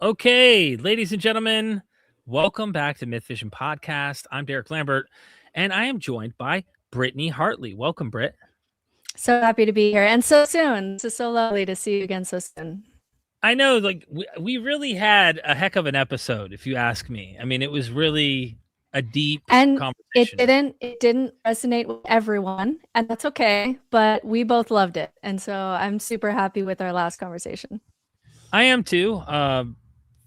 Okay, ladies and gentlemen, welcome back to MythVision Podcast. I'm Derek Lambert, and I am joined by Brittney Hartley. Welcome, Britt. So happy to be here, and so soon. This is so lovely to see you again so soon. I know, like, we really had a heck of an episode, if you ask me. I mean, it was really a deep And conversation. it didn't resonate with everyone, and that's okay, but we both loved it. And so I'm super happy with our last conversation. I am too.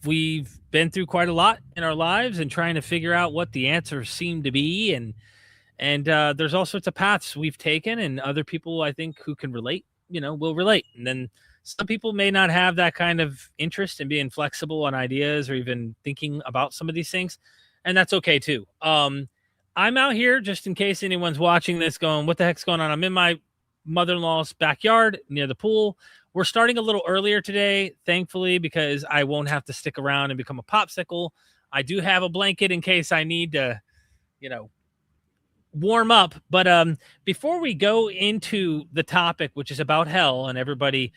We've been through quite a lot in our lives and trying to figure out what the answers seem to be, and there's all sorts of paths we've taken, and other people I think who can relate, will relate. And then some people may not have that kind of interest in being flexible on ideas or even thinking about some of these things, and that's okay too. I'm out here just in case anyone's watching this going, what the heck's going on? I'm in my mother-in-law's backyard near the pool. We're starting a little earlier today, thankfully, because I won't have to stick around and become a popsicle. I do have a blanket in case I need to, warm up. But before we go into the topic, which is about hell, and everybody,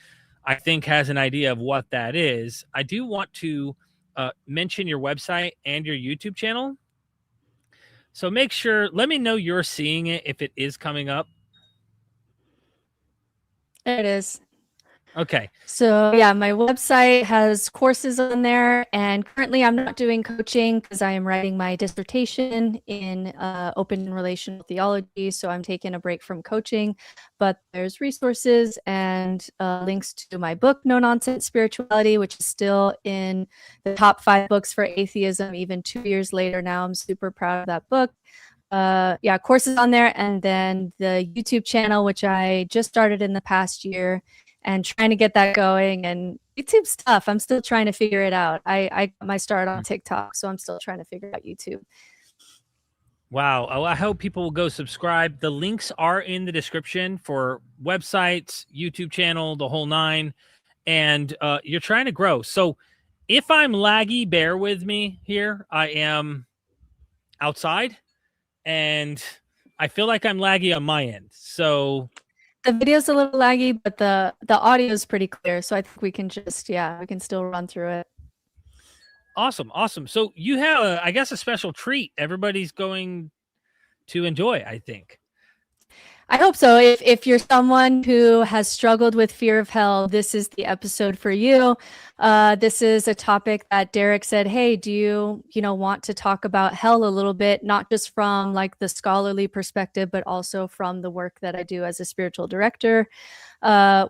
I think, has an idea of what that is, I do want to mention your website and your YouTube channel. So make sure, let me know you're seeing it if it is coming up. There it is. Okay. So yeah, my website has courses on there, and currently I'm not doing coaching because I am writing my dissertation in open and relational theology. So I'm taking a break from coaching, but there's resources and links to my book, No Nonsense Spirituality, which is still in the top 5 books for atheism, even 2 years later now. I'm super proud of that book. Yeah, courses on there, and then the YouTube channel, which I just started in the past year, and trying to get that going. And YouTube's tough. I'm still trying to figure it out. I got my start on TikTok, so I'm still trying to figure out YouTube. Wow. Oh, I hope people will go subscribe. The links are in the description for websites, YouTube channel, the whole nine. And you're trying to grow. So if I'm laggy, bear with me here. I am outside, and I feel like I'm laggy on my end. So the video's a little laggy, but the audio is pretty clear. So I think we can just, we can still run through it. Awesome. So you have, I guess, a special treat everybody's going to enjoy, I think. I hope so. If you're someone who has struggled with fear of hell, this is the episode for you. This is a topic that Derek said, hey, do you want to talk about hell a little bit, not just from like the scholarly perspective, but also from the work that I do as a spiritual director,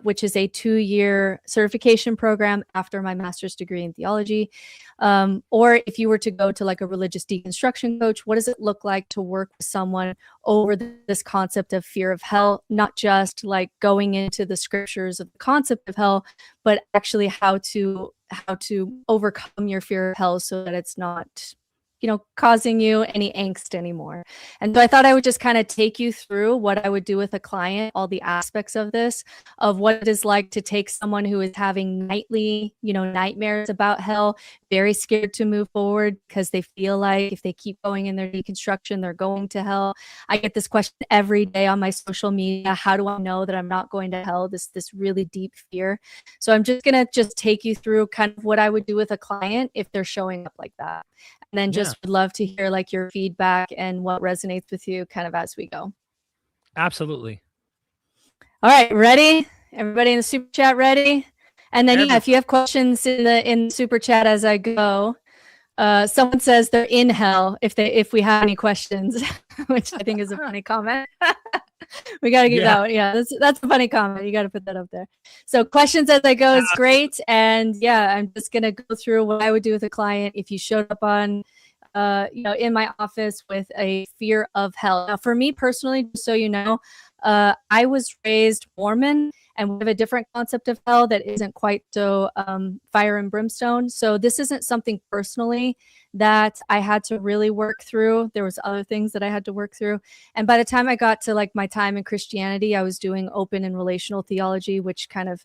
which is a 2-year certification program after my master's degree in theology. Or if you were to go to like a religious deconstruction coach, what does it look like to work with someone over this concept of fear of hell, not just like going into the scriptures of the concept of hell, but actually how to overcome your fear of hell so that it's not causing you any angst anymore. And so I thought I would just kind of take you through what I would do with a client, all the aspects of this, of what it is like to take someone who is having nightly, nightmares about hell, very scared to move forward because they feel like if they keep going in their deconstruction, they're going to hell. I get this question every day on my social media. How do I know that I'm not going to hell? This really deep fear. So I'm just going to take you through kind of what I would do with a client if they're showing up like that. And then just would love to hear like your feedback and what resonates with you kind of as we go. Absolutely. All right, ready? Everybody in the super chat ready? And then if you have questions in the super chat as I go, someone says they're in hell if we have any questions, which I think is a funny comment. We got to get that one. Yeah, that's a funny comment. You got to put that up there. So questions as I go is great. And I'm just going to go through what I would do with a client if you showed up on, in my office with a fear of hell. Now, for me personally, just so you know, I was raised Mormon, and we have a different concept of hell that isn't quite so fire and brimstone. So this isn't something personally that I had to really work through. There was other things that I had to work through. And by the time I got to like my time in Christianity, I was doing open and relational theology, which kind of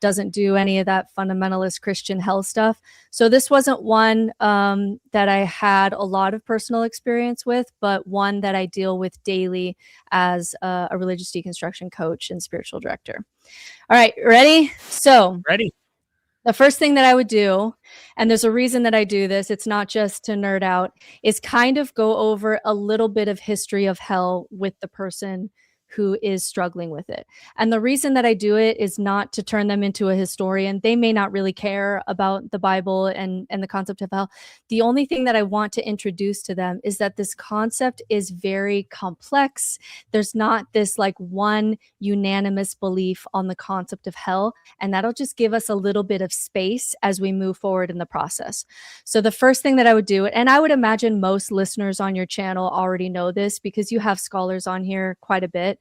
doesn't do any of that fundamentalist Christian hell stuff. So this wasn't one that I had a lot of personal experience with, but one that I deal with daily as a religious deconstruction coach and spiritual director. All right, ready? So ready. The first thing that I would do, and there's a reason that I do this, it's not just to nerd out, is kind of go over a little bit of history of hell with the person who is struggling with it. And the reason that I do it is not to turn them into a historian. They may not really care about the Bible and the concept of hell. The only thing that I want to introduce to them is that this concept is very complex. There's not this like one unanimous belief on the concept of hell. And that'll just give us a little bit of space as we move forward in the process. So the first thing that I would do, and I would imagine most listeners on your channel already know this because you have scholars on here quite a bit,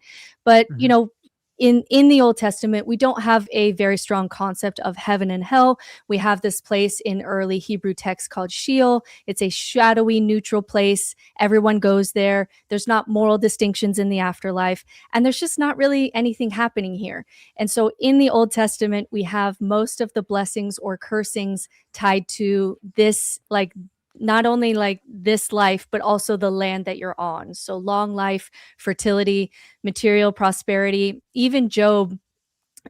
but you know, in the Old Testament, we don't have a very strong concept of heaven and hell. We have this place in early Hebrew texts called Sheol. It's a shadowy, neutral place. Everyone goes there. There's not moral distinctions in the afterlife, and there's just not really anything happening here. And so in the Old Testament, we have most of the blessings or cursings tied to this, like, not only like this life, but also the land that you're on. So long life, fertility, material prosperity, even Job.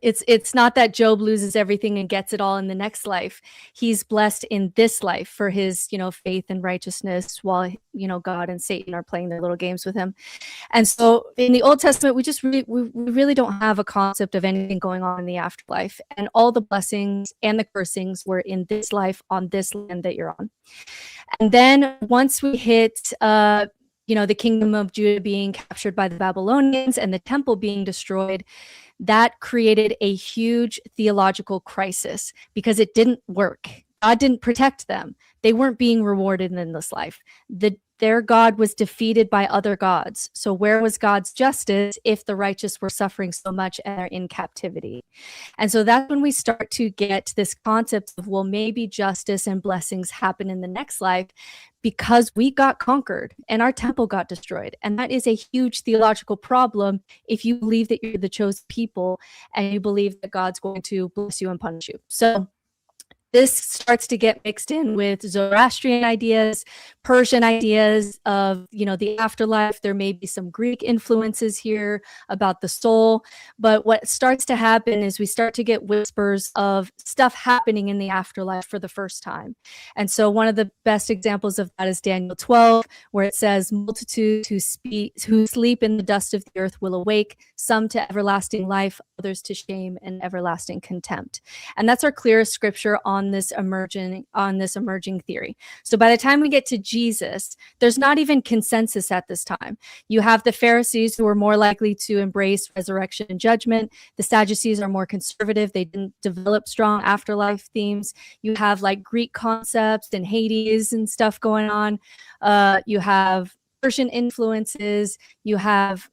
It's not that Job loses everything and gets it all in the next life. He's blessed in this life for his, you know, faith and righteousness, while, you know, God and Satan are playing their little games with him. And so in the Old Testament, we really don't have a concept of anything going on in the afterlife. And all the blessings and the cursings were in this life on this land that you're on. And then once we hit you know, the kingdom of Judah being captured by the Babylonians and the temple being destroyed, that created a huge theological crisis because it didn't work. God didn't protect them. They weren't being rewarded in this life. Their God was defeated by other gods. So where was God's justice if the righteous were suffering so much and are in captivity? And so that's when we start to get this concept of, well, maybe justice and blessings happen in the next life because we got conquered and our temple got destroyed. And that is a huge theological problem if you believe that you're the chosen people and you believe that God's going to bless you and punish you. So this starts to get mixed in with Zoroastrian ideas, Persian ideas of, you know, the afterlife. There may be some Greek influences here about the soul. But what starts to happen is we start to get whispers of stuff happening in the afterlife for the first time. And so one of the best examples of that is Daniel 12, where it says, multitudes who sleep in the dust of the earth will awake, some to everlasting life, others to shame and everlasting contempt. And that's our clearest scripture on this emerging theory. So by the time we get to Jesus, there's not even consensus at this time. You have the Pharisees who are more likely to embrace resurrection and judgment. The Sadducees are more conservative. They didn't develop strong afterlife themes. You have like Greek concepts and Hades and stuff going on. You have Persian influences. You have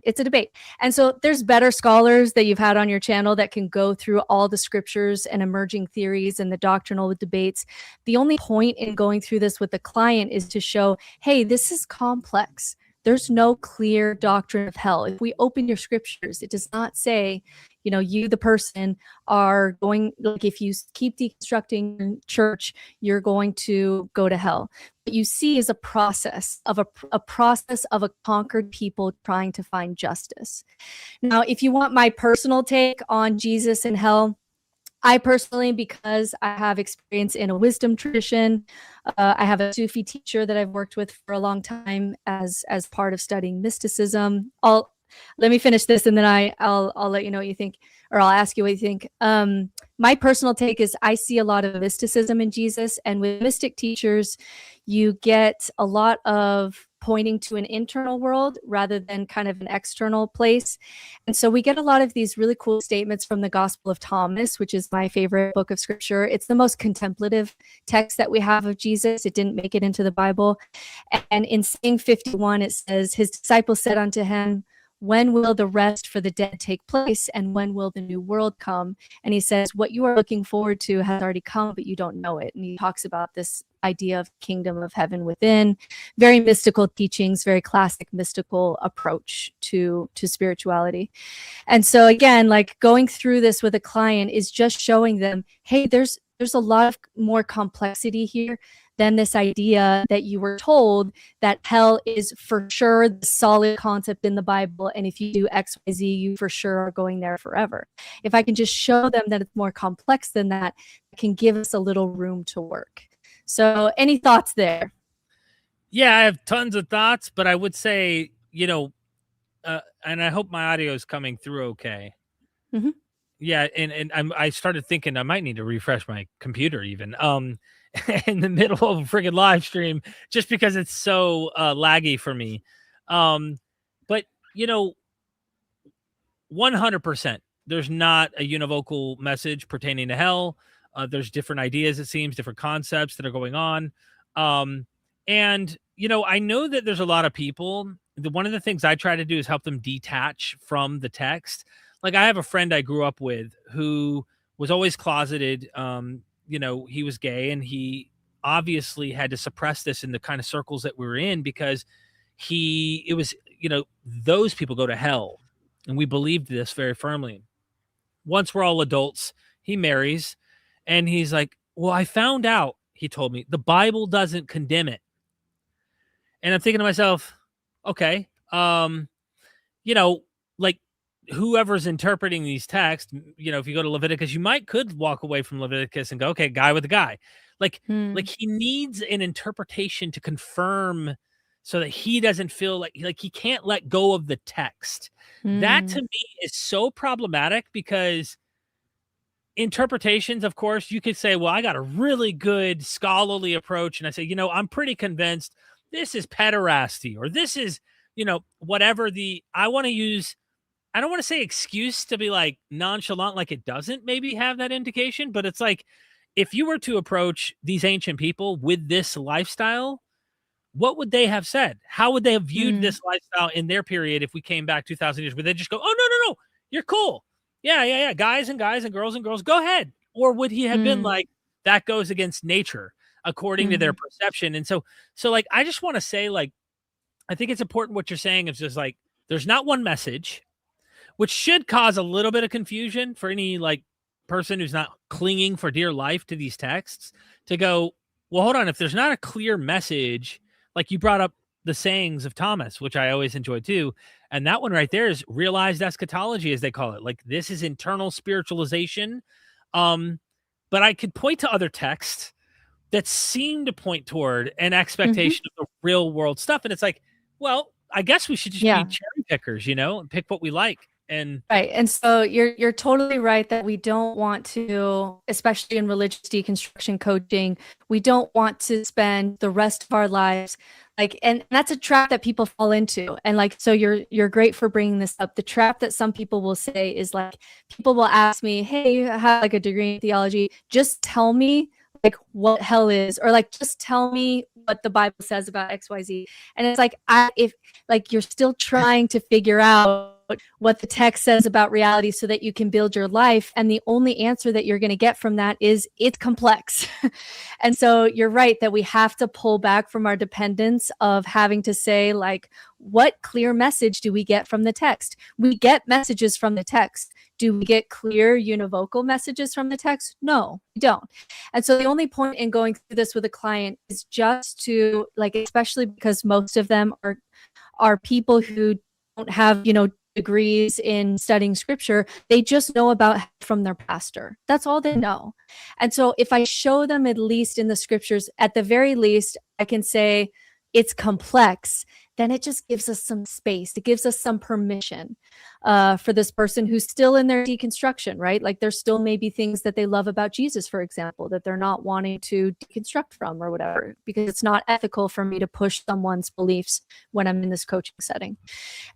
it's a debate. And so there's better scholars that you've had on your channel that can go through all the scriptures and emerging theories and the doctrinal debates. The only point in going through this with the client is to show, hey, this is complex. There's no clear doctrine of hell. If we open your scriptures, it does not say, you know, you, the person, are going, like, if you keep deconstructing your church, you're going to go to hell. What you see is a process of a conquered people trying to find justice. Now, if you want my personal take on Jesus and hell, I personally, because I have experience in a wisdom tradition, I have a Sufi teacher that I've worked with for a long time as part of studying mysticism. Let me finish this and then I'll let you know what you think, or I'll ask you what you think. My personal take is I see a lot of mysticism in Jesus, and with mystic teachers, you get a lot of pointing to an internal world rather than kind of an external place. And so we get a lot of these really cool statements from the Gospel of Thomas, which is my favorite book of scripture. It's the most contemplative text that we have of Jesus. It didn't make it into the Bible. And in saying 51, it says, his disciples said unto him, when will the rest for the dead take place, and when will the new world come? And he says, what you are looking forward to has already come, but you don't know it. And he talks about this idea of kingdom of heaven within, very mystical teachings, very classic mystical approach to spirituality. And so again, like, going through this with a client is just showing them, hey, there's there's a lot of more complexity here than this idea that you were told that hell is for sure the solid concept in the Bible. And if you do X, Y, Z, you for sure are going there forever. If I can just show them that it's more complex than that, it can give us a little room to work. So any thoughts there? Yeah, I have tons of thoughts, but I would say, and I hope my audio is coming through okay. Mm-hmm. Yeah, and I started thinking I might need to refresh my computer even in the middle of a friggin' live stream just because it's so laggy for me. But 100%, there's not a univocal message pertaining to hell. There's different ideas, it seems, different concepts that are going on. And I know that there's a lot of people. One of the things I try to do is help them detach from the text. Like I have a friend I grew up with who was always closeted. He was gay, and he obviously had to suppress this in the kind of circles that we were in because those people go to hell. And we believed this very firmly. Once we're all adults, he marries, and he's like, well, I found out, he told me, the Bible doesn't condemn it. And I'm thinking to myself, okay, like whoever's interpreting these texts, if you go to Leviticus, you could walk away from Leviticus and go, okay, guy with a guy. Like he needs an interpretation to confirm so that he doesn't feel like he can't let go of the text. That to me is so problematic because interpretations, of course, you could say, well, I got a really good scholarly approach. And I say, I'm pretty convinced this is pederasty or this is, whatever I don't want to say excuse to be like nonchalant, like it doesn't maybe have that indication, but it's like, if you were to approach these ancient people with this lifestyle, what would they have said? How would they have viewed this lifestyle in their period if we came back 2,000 years? Would they just go, oh, no, you're cool. Yeah. Guys and girls, go ahead. Or would he have been like, that goes against nature according to their perception? And so like, I just want to say, like, I think it's important what you're saying is just like, there's not one message, which should cause a little bit of confusion for any like person who's not clinging for dear life to these texts to go, well, hold on. If there's not a clear message, like you brought up the sayings of Thomas, which I always enjoy too. And that one right there is realized eschatology, as they call it. Like this is internal spiritualization. But I could point to other texts that seem to point toward an expectation of the real world stuff. And it's like, well, I guess we should just be cherry pickers, and pick what we like. And right. And so you're totally right that we don't want to, especially in religious deconstruction coaching, we don't want to spend the rest of our lives and that's a trap that people fall into. And so you're great for bringing this up. The trap that some people will say is like, people will ask me, hey, I have like a degree in theology, just tell me like what hell is, or like just tell me what the Bible says about XYZ. And it's like, if you're still trying to figure out what the text says about reality so that you can build your life, and the only answer that you're going to get from that is it's complex. And so you're right that we have to pull back from our dependence of having to say, like, what clear message do we get from the text? We get messages from the text. Do we get clear univocal messages from the text? No, we don't. And so the only point in going through this with a client is just to, like, especially because most of them are people who don't have, degrees in studying scripture, they just know about from their pastor. That's all they know. And so if I show them at least in the scriptures, at the very least, I can say it's complex, then it just gives us some space. It gives us some permission for this person who's still in their deconstruction, right? Like there still may be things that they love about Jesus, for example, that they're not wanting to deconstruct from or whatever, because it's not ethical for me to push someone's beliefs when I'm in this coaching setting.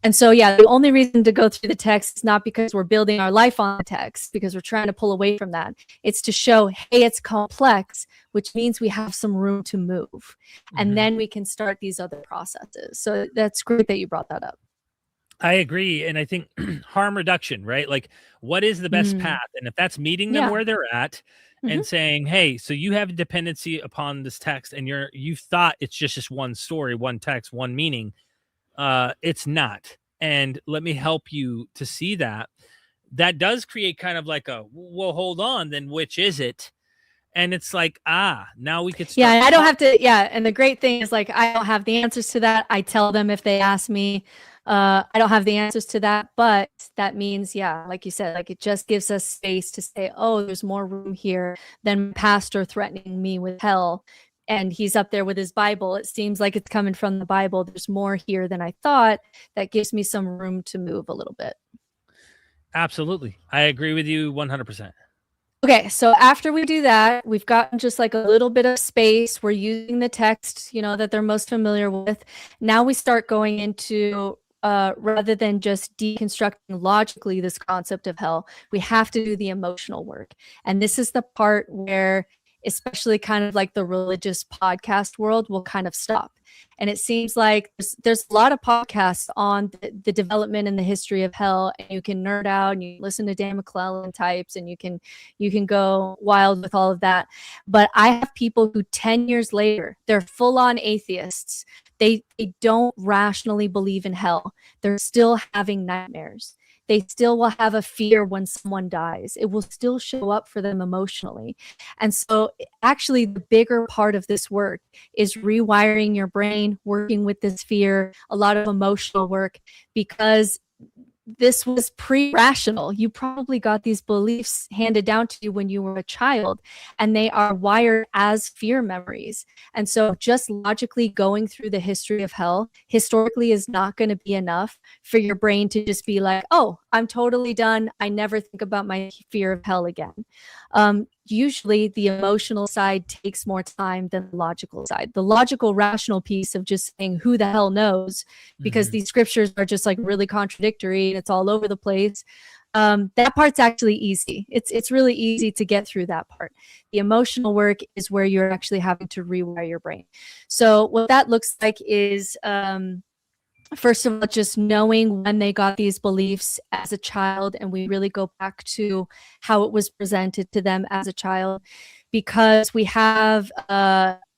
And so, yeah, the only reason to go through the text is not because we're building our life on the text, because we're trying to pull away from that. It's to show, hey, it's complex, which means we have some room to move. And then we can start these other processes. So that's great that you brought that up. I agree. And I think harm reduction, right? Like, what is the best path? And if that's meeting them where they're at and saying, hey, so you have a dependency upon this text and you thought it's just this one story, one text, one meaning. It's not. And let me help you to see that. That does create kind of like a, well, hold on, then which is it? And it's like, now we could start. Yeah, I don't have to. Yeah, and the great thing is, like, I don't have the answers to that. I tell them if they ask me. I don't have the answers to that, but that means, yeah, like you said, like, it just gives us space to say, oh, there's more room here than my pastor threatening me with hell. And he's up there with his Bible. It seems like it's coming from the Bible. There's more here than I thought. That gives me some room to move a little bit. Absolutely. I agree with you 100%. Okay, so after we do that, we've gotten just like a little bit of space. We're using the text, that they're most familiar with. Now we start going into, rather than just deconstructing logically this concept of hell, we have to do the emotional work. And this is the part where, especially kind of like the religious podcast world, will kind of stop. And it seems like there's a lot of podcasts on the development and the history of hell, and you can nerd out and you listen to Dan McClellan types, and you can go wild with all of that. But I have people who 10 years later, they're full-on atheists. They don't rationally believe in hell. They're still having nightmares. They still will have a fear when someone dies. It will still show up for them emotionally. And so actually the bigger part of this work is rewiring your brain, working with this fear, a lot of emotional work, because this was pre-rational. You probably got these beliefs handed down to you when you were a child, and they are wired as fear memories. And so just logically going through the history of hell historically is not going to be enough for your brain to just be like, oh, I'm totally done. I never think about my fear of hell again. Usually the emotional side takes more time than the logical side. The logical, rational piece of just saying who the hell knows, because these scriptures are just like really contradictory and it's all over the place. That part's actually easy. It's really easy to get through that part. The emotional work is where you're actually having to rewire your brain. So what that looks like is, first of all, just knowing when they got these beliefs as a child, and we really go back to how it was presented to them as a child, because we have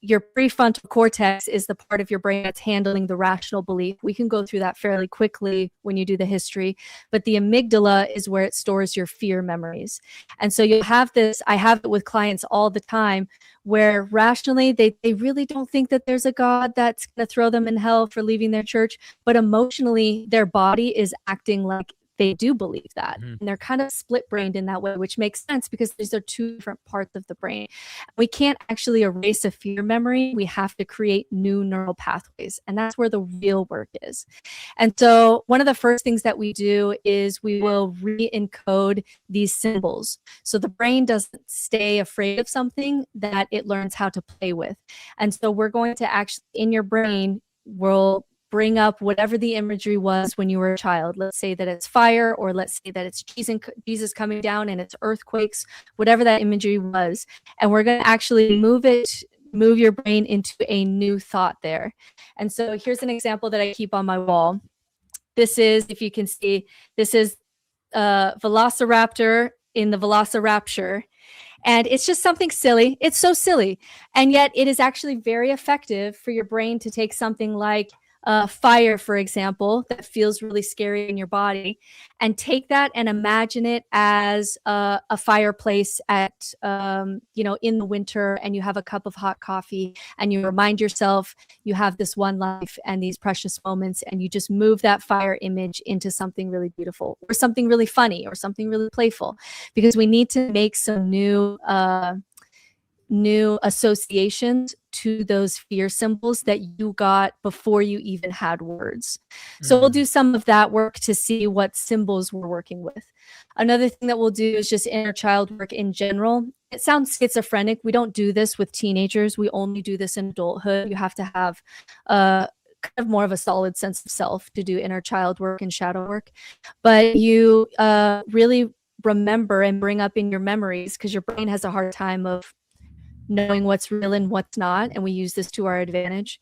your prefrontal cortex is the part of your brain that's handling the rational belief. We can go through that fairly quickly when you do the history, but the amygdala is where it stores your fear memories. And so you'll have this, I have it with clients all the time, where rationally they really don't think that there's a God that's going to throw them in hell for leaving their church, but emotionally their body is acting like they do believe that. And they're kind of split brained in that way, which makes sense because these are two different parts of the brain. We can't actually erase a fear memory. We have to create new neural pathways. And that's where the real work is. And so one of the first things that we do is we will re-encode these symbols. So the brain doesn't stay afraid of something that it learns how to play with. And so we're going to actually, in your brain, we'll bring up whatever the imagery was when you were a child. Let's say that it's fire, or let's say that it's Jesus coming down and it's earthquakes, whatever that imagery was. And we're going to actually move your brain into a new thought there. And so here's an example that I keep on my wall. This is, if you can see, this is Velociraptor in the Velocirapture. And it's just something silly. It's so silly. And yet it is actually very effective for your brain to take something like fire, for example, that feels really scary in your body, and take that and imagine it as a fireplace at, in the winter, and you have a cup of hot coffee, and you remind yourself you have this one life and these precious moments, and you just move that fire image into something really beautiful, or something really funny, or something really playful, because we need to make some new associations to those fear symbols that you got before you even had words. So we'll do some of that work to see what symbols we're working with. Another thing that we'll do is just inner child work in general. It sounds schizophrenic. We don't do this with teenagers. We only do this in adulthood. You have to have kind of more of a solid sense of self to do inner child work and shadow work. But you really remember and bring up in your memories, because your brain has a hard time of knowing what's real and what's not, and we use this to our advantage.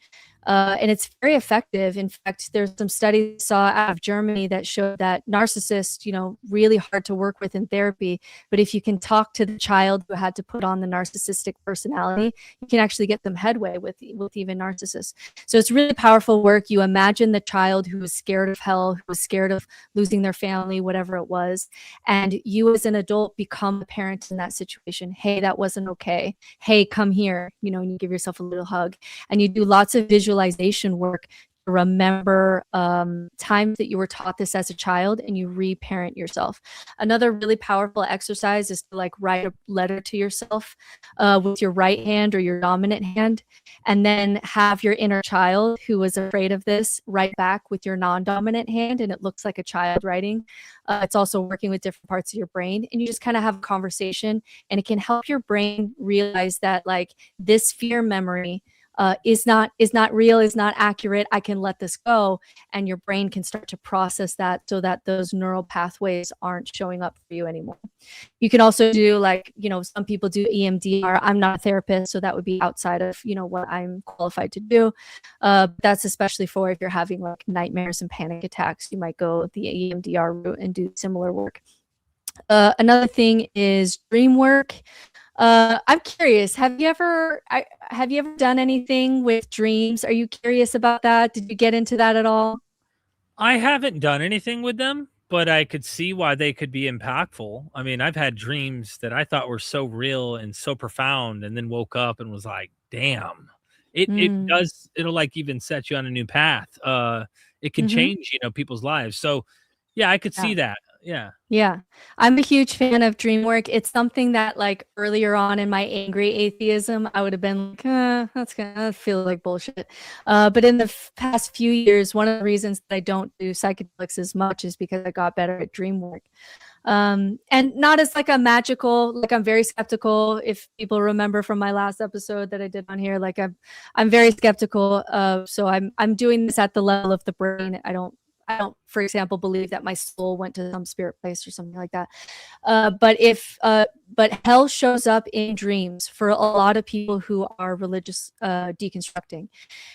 And it's very effective. In fact, there's some studies I saw out of Germany that showed that narcissists, really hard to work with in therapy. But if you can talk to the child who had to put on the narcissistic personality, you can actually get them headway with even narcissists. So it's really powerful work. You imagine the child who was scared of hell, who was scared of losing their family, whatever it was. And you as an adult become a parent in that situation. Hey, that wasn't okay. Hey, come here, and you give yourself a little hug. And you do lots of visualization work to remember times that you were taught this as a child, and you reparent yourself. Another really powerful exercise is to write a letter to yourself with your right hand or your dominant hand, and then have your inner child who was afraid of this write back with your non-dominant hand, and it looks like a child writing. It's also working with different parts of your brain, and you just kind of have a conversation, and it can help your brain realize that this fear memory is not real, is not accurate. I can let this go, and your brain can start to process that so that those neural pathways aren't showing up for you anymore. You can also do some people do EMDR. I'm not a therapist, so that would be outside of what I'm qualified to do. That's especially for if you're having nightmares and panic attacks. You might go the EMDR route and do similar work. Another thing is dream work. I'm curious, have you ever done anything with dreams? Are you curious about that? Did you get into that at all? I haven't done anything with them, but I could see why they could be impactful. I mean, I've had dreams that I thought were so real and so profound, and then woke up and was like, damn. It'll even set you on a new path. It can change, people's lives. So yeah, I could see that. Yeah. I'm a huge fan of dream work. It's something that earlier on in my angry atheism, I would have been that's gonna feel like bullshit. But in the past few years, one of the reasons that I don't do psychedelics as much is because I got better at dream work. And not as a magical, I'm very skeptical. If people remember from my last episode that I did on here, I'm very skeptical. So I'm doing this at the level of the brain. I don't, for example, believe that my soul went to some spirit place or something like that. But hell shows up in dreams for a lot of people who are religious deconstructing.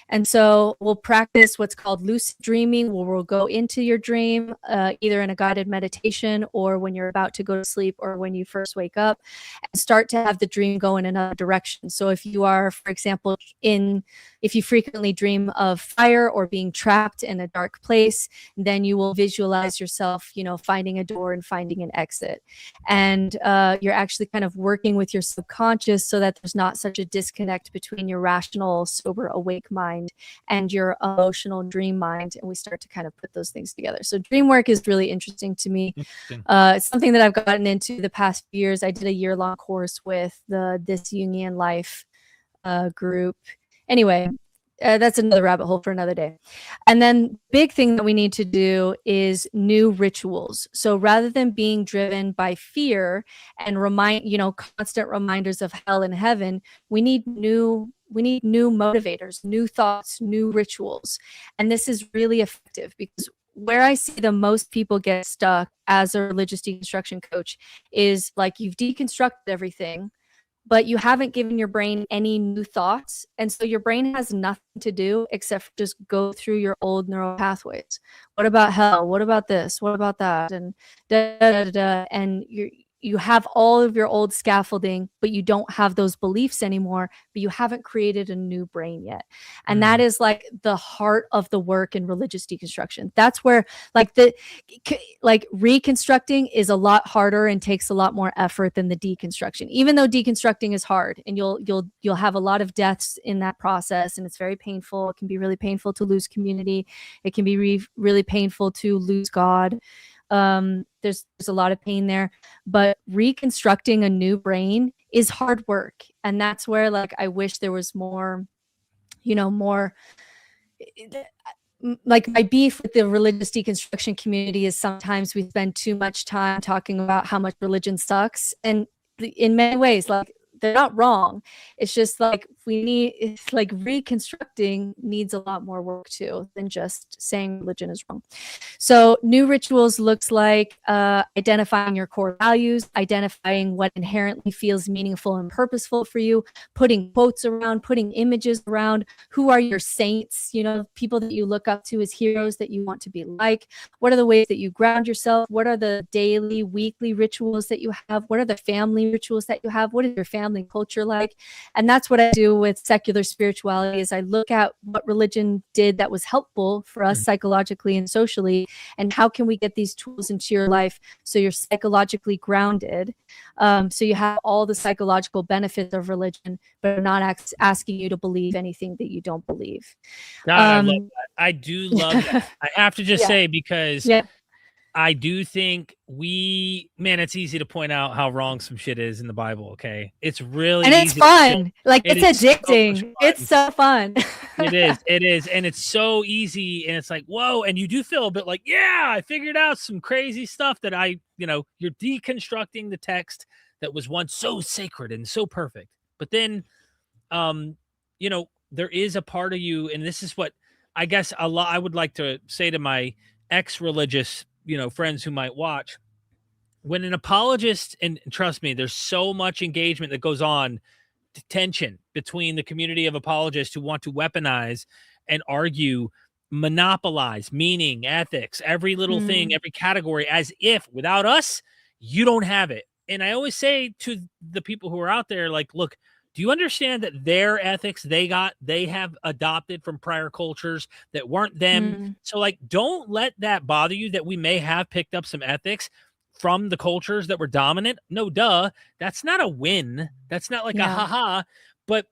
And so we'll practice what's called lucid dreaming, where we'll go into your dream either in a guided meditation or when you're about to go to sleep or when you first wake up, and start to have the dream go in another direction. So if you are, for example, if you frequently dream of fire or being trapped in a dark place, then you will visualize yourself, finding a door and finding an exit. And you're actually kind of working with your subconscious so that there's not such a disconnect between your rational, sober, awake mind and your emotional dream mind. And we start to kind of put those things together. So dream work is really interesting to me. It's something that I've gotten into the past few years. I did a year-long course with This Jungian Life group. Anyway, that's another rabbit hole for another day. And then big thing that we need to do is new rituals. So rather than being driven by fear and constant reminders of hell and heaven, we need new motivators, new thoughts, new rituals. And this is really effective because where I see the most people get stuck as a religious deconstruction coach is you've deconstructed everything, but you haven't given your brain any new thoughts. And so your brain has nothing to do except for just go through your old neural pathways. What about hell? What about this? What about that? And and you have all of your old scaffolding, but you don't have those beliefs anymore, but you haven't created a new brain yet. And that is the heart of the work in religious deconstruction. That's where reconstructing is a lot harder and takes a lot more effort than the deconstruction, even though deconstructing is hard, and you'll have a lot of deaths in that process, and it's very painful. It can be really painful to lose community. It can be really painful to lose God. There's a lot of pain there, but reconstructing a new brain is hard work. And that's where I wish there was more, my beef with the religious deconstruction community is sometimes we spend too much time talking about how much religion sucks. And in many ways, they're not wrong. It's just like it's like reconstructing needs a lot more work too than just saying religion is wrong. So new rituals looks like identifying your core values, identifying what inherently feels meaningful and purposeful for you, putting quotes around, putting images around. Who are your saints? You know, people that you look up to as heroes that you want to be like. What are the ways that you ground yourself? What are the daily, weekly rituals that you have? What are the family rituals that you have? What is your family culture like? And that's what I do with secular spirituality, is I look at what religion did that was helpful for us psychologically and socially, and how can we get these tools into your life so you're psychologically grounded, so you have all the psychological benefits of religion, but not asking you to believe anything that you don't believe. God, I love that. I do love that. I have to just say, because I do think it's easy to point out how wrong some shit is in the Bible. Okay. It's really, and it's easy fun. Like, it's addicting. So it's so fun. It is. And it's so easy. And it's like, whoa. And you do feel a bit like, yeah, I figured out some crazy stuff that you're deconstructing the text that was once so sacred and so perfect. But then, there is a part of you, and this is what I guess I would like to say to my ex-religious, friends who might watch. When an apologist, and trust me, there's so much engagement that goes on, tension between the community of apologists who want to weaponize and argue, monopolize meaning, ethics, every little thing, every category, as if without us, you don't have it. And I always say to the people who are out there, like, look, do you understand that their ethics they have adopted from prior cultures that weren't them? So, like, don't let that bother you that we may have picked up some ethics from the cultures that were dominant. No, duh. That's not a win. That's not like a haha. But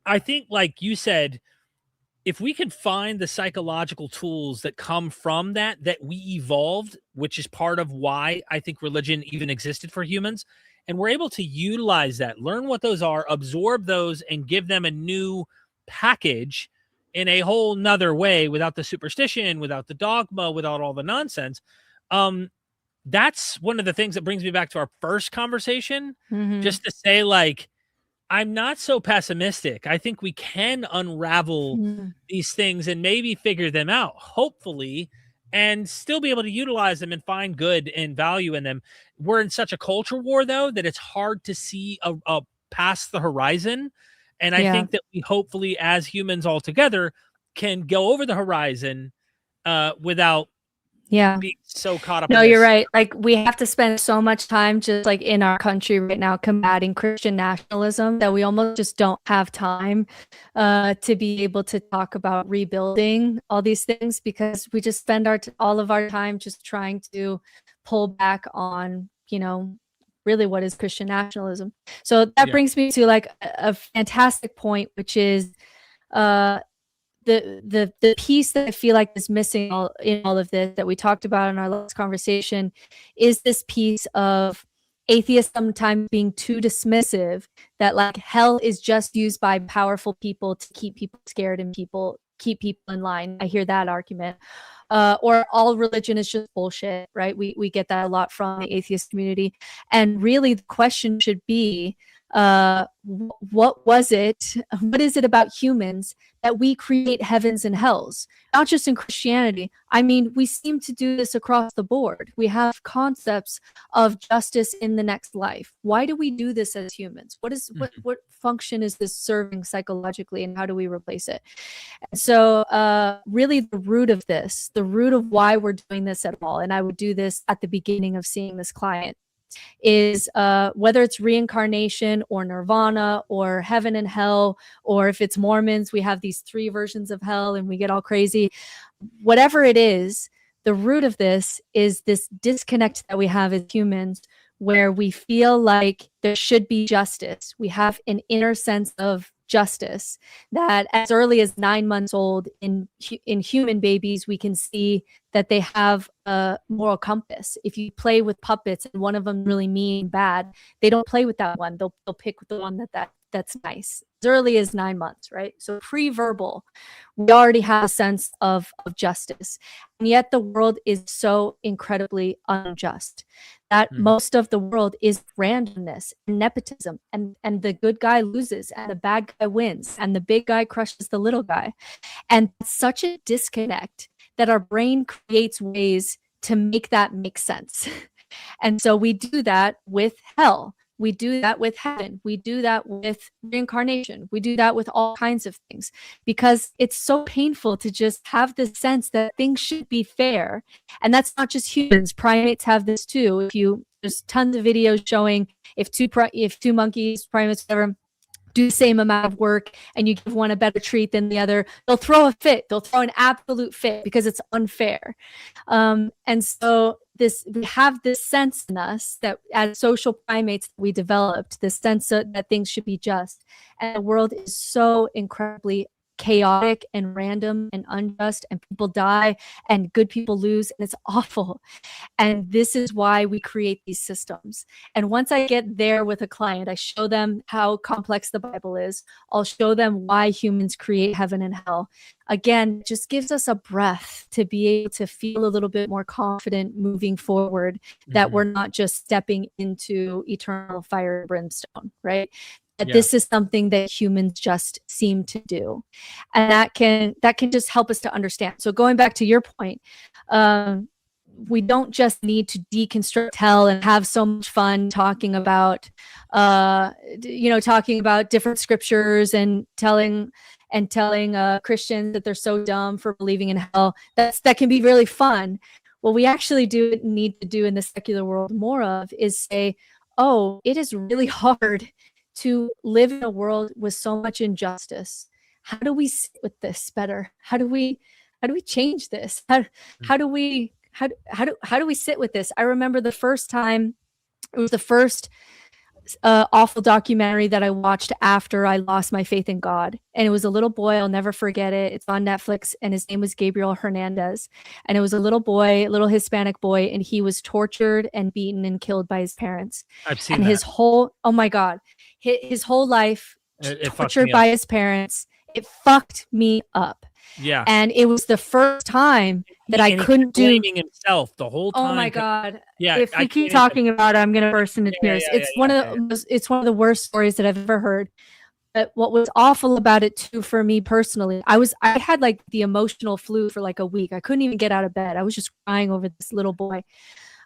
I think, like you said, if we can find the psychological tools that come from that we evolved, which is part of why I think religion even existed for humans, and we're able to utilize that, learn what those are, absorb those, and give them a new package in a whole nother way, without the superstition, without the dogma, without all the nonsense. That's one of the things that brings me back to our first conversation, just to say, like, I'm not so pessimistic. I think we can unravel these things and maybe figure them out, hopefully, and still be able to utilize them and find good and value in them. We're in such a culture war, though, that it's hard to see a past the horizon. And I think that we hopefully, as humans all together, can go over the horizon without being so caught up. No, you're right. Like, we have to spend so much time just like in our country right now combating Christian nationalism that we almost just don't have time to be able to talk about rebuilding all these things, because we just spend all of our time just trying to pull back on, really what is Christian nationalism. So that brings me to like a fantastic point, which is the piece that I feel like is missing in all of this that we talked about in our last conversation is this piece of atheists sometimes being too dismissive, that like hell is just used by powerful people to keep people scared and keep people in line. I hear that argument. Or all religion is just bullshit, right? We get that a lot from the atheist community. And really the question should be, what is it about humans that we create heavens and hells? Not just in Christianity. I mean, we seem to do this across the board. We have concepts of justice in the next life. Why do we do this as humans? What function is this serving psychologically, and how do we replace it? And so really the root of why we're doing this at all, and I would do this at the beginning of seeing this client, is whether it's reincarnation or nirvana or heaven and hell, or if it's Mormons, we have these 3 versions of hell and we get all crazy. Whatever it is, the root of this is this disconnect that we have as humans, where we feel like there should be justice. We have an inner sense of justice that as early as 9 months old in human babies, we can see that they have a moral compass. If you play with puppets and one of them really mean and bad, they don't play with that one. They'll pick the one that's nice. As early as 9 months, right? So pre-verbal, we already have a sense of justice. And yet the world is so incredibly unjust that most of the world is randomness and nepotism, and the good guy loses and the bad guy wins and the big guy crushes the little guy. And it's such a disconnect that our brain creates ways to make that make sense. And so we do that with hell. We do that with heaven. We do that with reincarnation. We do that with all kinds of things, because it's so painful to just have the sense that things should be fair. And that's not just humans. Primates have this too. There's tons of videos showing if two monkeys, primates, whatever, do the same amount of work and you give one a better treat than the other, they'll throw a fit. They'll throw an absolute fit because it's unfair. And so we have this sense in us that as social primates we developed, this sense that things should be just. And the world is so incredibly chaotic and random and unjust, and people die and good people lose, and it's awful. And this is why we create these systems. And once I get there with a client, I show them how complex the Bible is. I'll show them why humans create heaven and hell. Again, it just gives us a breath to be able to feel a little bit more confident moving forward, that we're not just stepping into eternal fire and brimstone, right? That this is something that humans just seem to do. And that can just help us to understand. So going back to your point, we don't just need to deconstruct hell and have so much fun talking about different scriptures and telling Christians that they're so dumb for believing in hell. That can be really fun. What we actually need to do in the secular world more of is say, oh, it is really hard to live in a world with so much injustice. How do we sit with this better? How do we change this? How do we sit with this? I remember the first time, it was the first awful documentary that I watched after I lost my faith in God. And it was a little boy. I'll never forget it. It's on Netflix, and his name was Gabriel Hernandez. And it was a little boy, a little Hispanic boy, and he was tortured and beaten and killed by his parents. I've seen and that. Oh my God, his whole life tortured by his parents. It fucked me up. Yeah. And it was the first time that I couldn't do blaming himself the whole time. Oh my God. Yeah. If we keep talking about it, I'm going to burst into tears. It's one of the worst stories that I've ever heard. But what was awful about it too, for me personally, I had like the emotional flu for like a week. I couldn't even get out of bed. I was just crying over this little boy.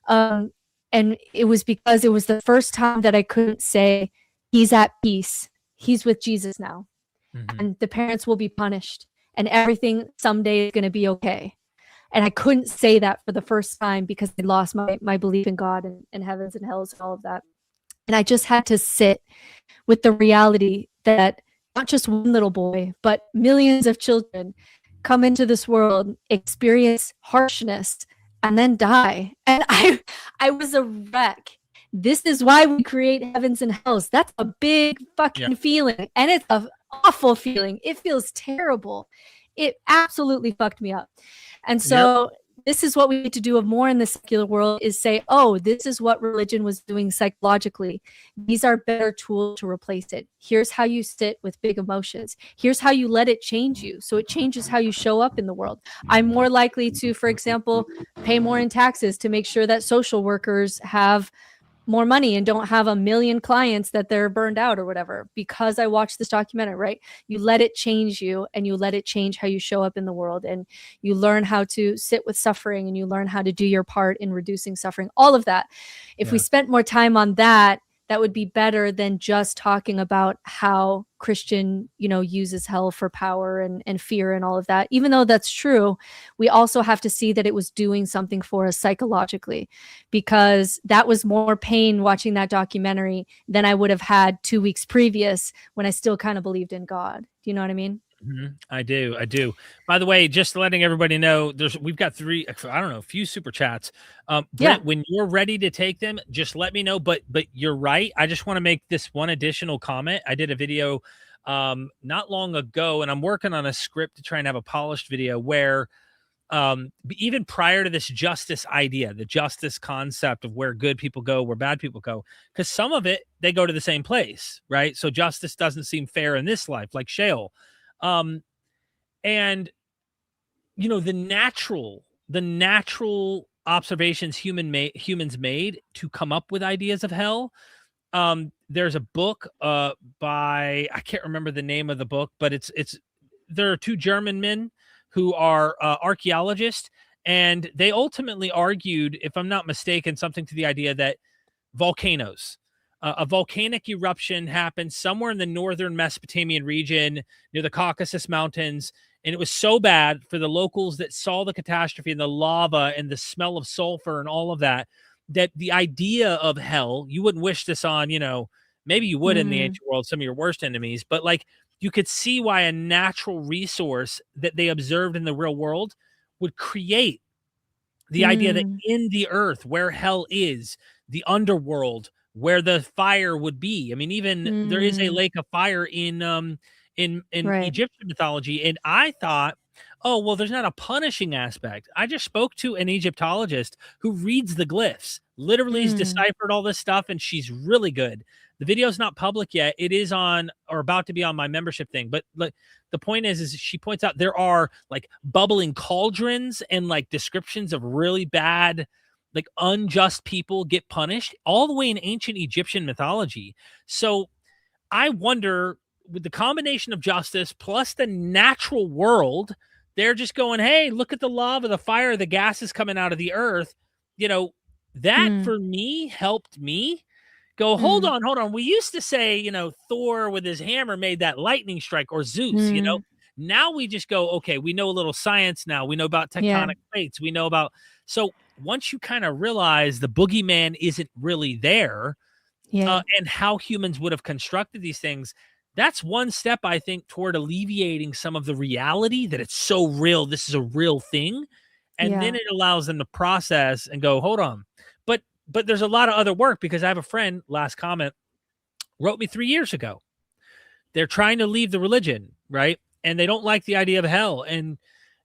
And it was because it was the first time that I couldn't say, he's at peace. He's with Jesus now. And the parents will be punished. And everything someday is going to be okay. And I couldn't say that for the first time because I lost my belief in God and heavens and hells and all of that. And I just had to sit with the reality that not just one little boy, but millions of children come into this world, experience harshness, and then die. And I was a wreck. This is why we create heavens and hells. That's a big fucking feeling. And it's an awful feeling. It feels terrible. It absolutely fucked me up. And so this is what we need to do more in the secular world, is say, oh, this is what religion was doing psychologically. These are better tools to replace it. Here's how you sit with big emotions. Here's how you let it change you. So it changes how you show up in the world. I'm more likely to, for example, pay more in taxes to make sure that social workers have more money and don't have a million clients that they're burned out or whatever, because I watched this documentary, right? You let it change you, and you let it change how you show up in the world, and you learn how to sit with suffering, and you learn how to do your part in reducing suffering, all of that. If we spent more time on that, that would be better than just talking about how Christian, uses hell for power and fear and all of that. Even though that's true, we also have to see that it was doing something for us psychologically, because that was more pain watching that documentary than I would have had 2 weeks previous when I still kind of believed in God. Do you know what I mean? I do. By the way, just letting everybody know, we've got a few super chats. Brent, when you're ready to take them, just let me know. But you're right. I just want to make this one additional comment. I did a video not long ago, and I'm working on a script to try and have a polished video where even prior to this justice idea, the justice concept of where good people go, where bad people go, because some of it, they go to the same place, right? So justice doesn't seem fair in this life, like Sheol. And the natural observations humans made to come up with ideas of hell. There's a book by, I can't remember the name of the book, but there are two German men who are archaeologists, and they ultimately argued, if I'm not mistaken, something to the idea that volcanoes, a volcanic eruption happened somewhere in the northern Mesopotamian region near the Caucasus Mountains. And it was so bad for the locals that saw the catastrophe and the lava and the smell of sulfur and all of that, that the idea of hell, you wouldn't wish this on, maybe you would in the ancient world, some of your worst enemies, but like you could see why a natural resource that they observed in the real world would create the idea that in the earth where hell is, the underworld, where the fire would be. I mean, even there is a lake of fire in Right. Egyptian mythology. And I thought, oh, well, there's not a punishing aspect. I just spoke to an Egyptologist who reads the glyphs, literally has deciphered all this stuff, and she's really good. The video's not public yet. It is on, or about to be on, my membership thing. But like, the point is she points out there are like bubbling cauldrons and like descriptions of really bad, like unjust people get punished all the way in ancient Egyptian mythology. So I wonder, with the combination of justice plus the natural world, they're just going, hey, look at the lava, the fire, the gases coming out of the earth. That for me helped me go, hold on. We used to say, Thor with his hammer made that lightning strike, or Zeus, Now we just go, okay, we know a little science now. We know about tectonic plates. We know about, so once you kind of realize the boogeyman isn't really there, and how humans would have constructed these things, that's one step, I think, toward alleviating some of the reality that it's so real. This is a real thing. And then it allows them to process and go, hold on. But there's a lot of other work, because I have a friend, last comment, wrote me 3 years ago. They're trying to leave the religion, right? And they don't like the idea of hell. And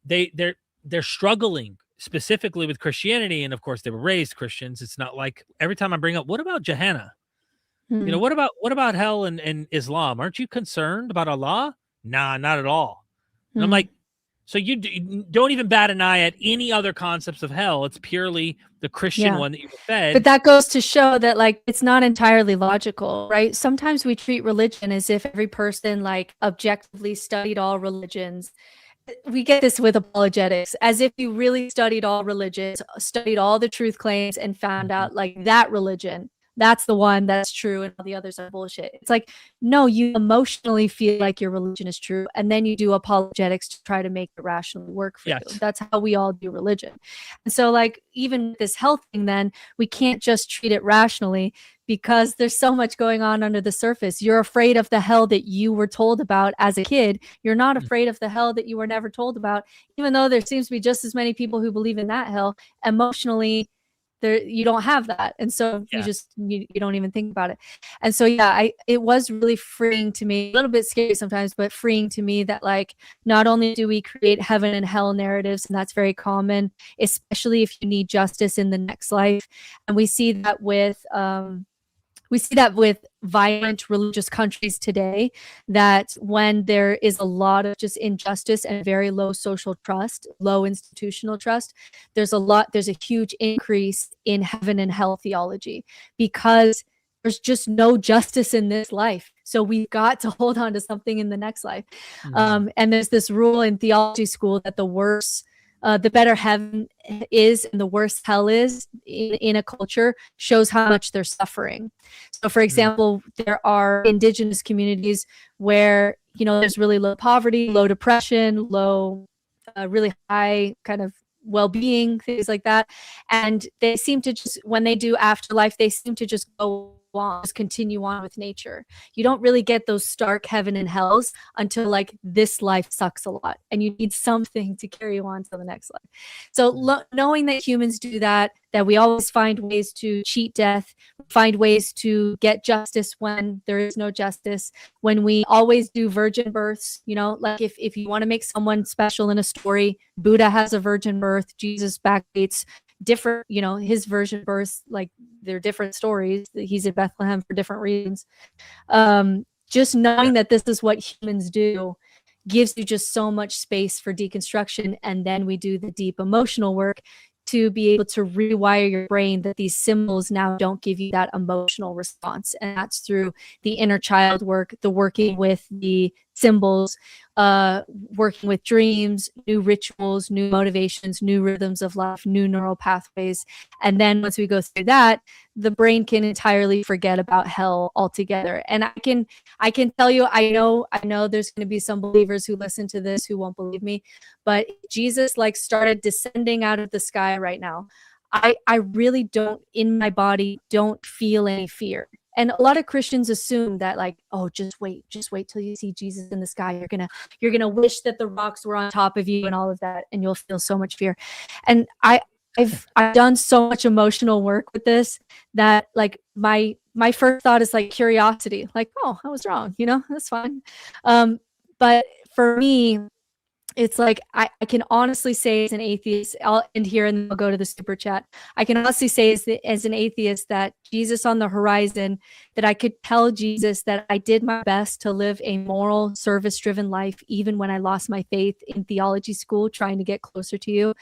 they're struggling specifically with Christianity. And of course, they were raised Christians. It's not like every time I bring up, what about Gehenna? What about hell and Islam? Aren't you concerned about Allah? Nah, not at all. And I'm like, so you don't even bat an eye at any other concepts of hell. It's purely the Christian one that you were fed. But that goes to show that like it's not entirely logical, right? Sometimes we treat religion as if every person like objectively studied all religions. We get this with apologetics, as if you really studied all religions, studied all the truth claims, and found out like that religion, that's the one that's true and all the others are bullshit. It's like, no, you emotionally feel like your religion is true, and then you do apologetics to try to make it rationally work for you. That's how we all do religion. And so like even with this health thing, then we can't just treat it rationally, because there's so much going on under the surface. You're afraid of the hell that you were told about as a kid. You're not afraid of the hell that you were never told about, even though there seems to be just as many people who believe in that hell. Emotionally, you don't have that, and so you don't even think about it. And so it was really freeing to me, a little bit scary sometimes, but freeing to me, that like not only do we create heaven and hell narratives, and that's very common, especially if you need justice in the next life, and we see that with violent religious countries today, that when there is a lot of just injustice and very low social trust, low institutional trust, there's a huge increase in heaven and hell theology, because there's just no justice in this life. So we've got to hold on to something in the next life. And there's this rule in theology school that the better heaven is and the worse hell is in a culture shows how much they're suffering. So for example, there are indigenous communities where, there's really low poverty, low depression, low, really high kind of well-being, things like that. And they seem to just, when they do afterlife, they seem to just go on, just continue on with nature. You don't really get those stark heaven and hells until like this life sucks a lot, and you need something to carry you on to the next life. So knowing that humans do that we always find ways to cheat death, find ways to get justice when there is no justice, when we always do virgin births, like if you want to make someone special in a story, Buddha has a virgin birth, Jesus backdates different, his virgin births, like they're different stories. He's in Bethlehem for different reasons. Just knowing that this is what humans do gives you just so much space for deconstruction. And then we do the deep emotional work to be able to rewire your brain that these symbols now don't give you that emotional response. And that's through the inner child work, the working with the symbols, working with dreams, new rituals, new motivations, new rhythms of life, new neural pathways. And then once we go through that, the brain can entirely forget about hell altogether. And I can tell you, I know there's going to be some believers who listen to this who won't believe me, but Jesus like started descending out of the sky right now. I really don't, in my body, don't feel any fear. And a lot of Christians assume that like, oh, just wait till you see Jesus in the sky. You're gonna wish that the rocks were on top of you and all of that, and you'll feel so much fear. And I've done so much emotional work with this that like my first thought is like curiosity, like, oh, I was wrong, that's fine. But for me, it's like I can honestly say as an atheist, I'll end here and then I'll go to the super chat. I can honestly say as an atheist that Jesus on the horizon, that I could tell Jesus that I did my best to live a moral, service-driven life, even when I lost my faith in theology school, trying to get closer to you.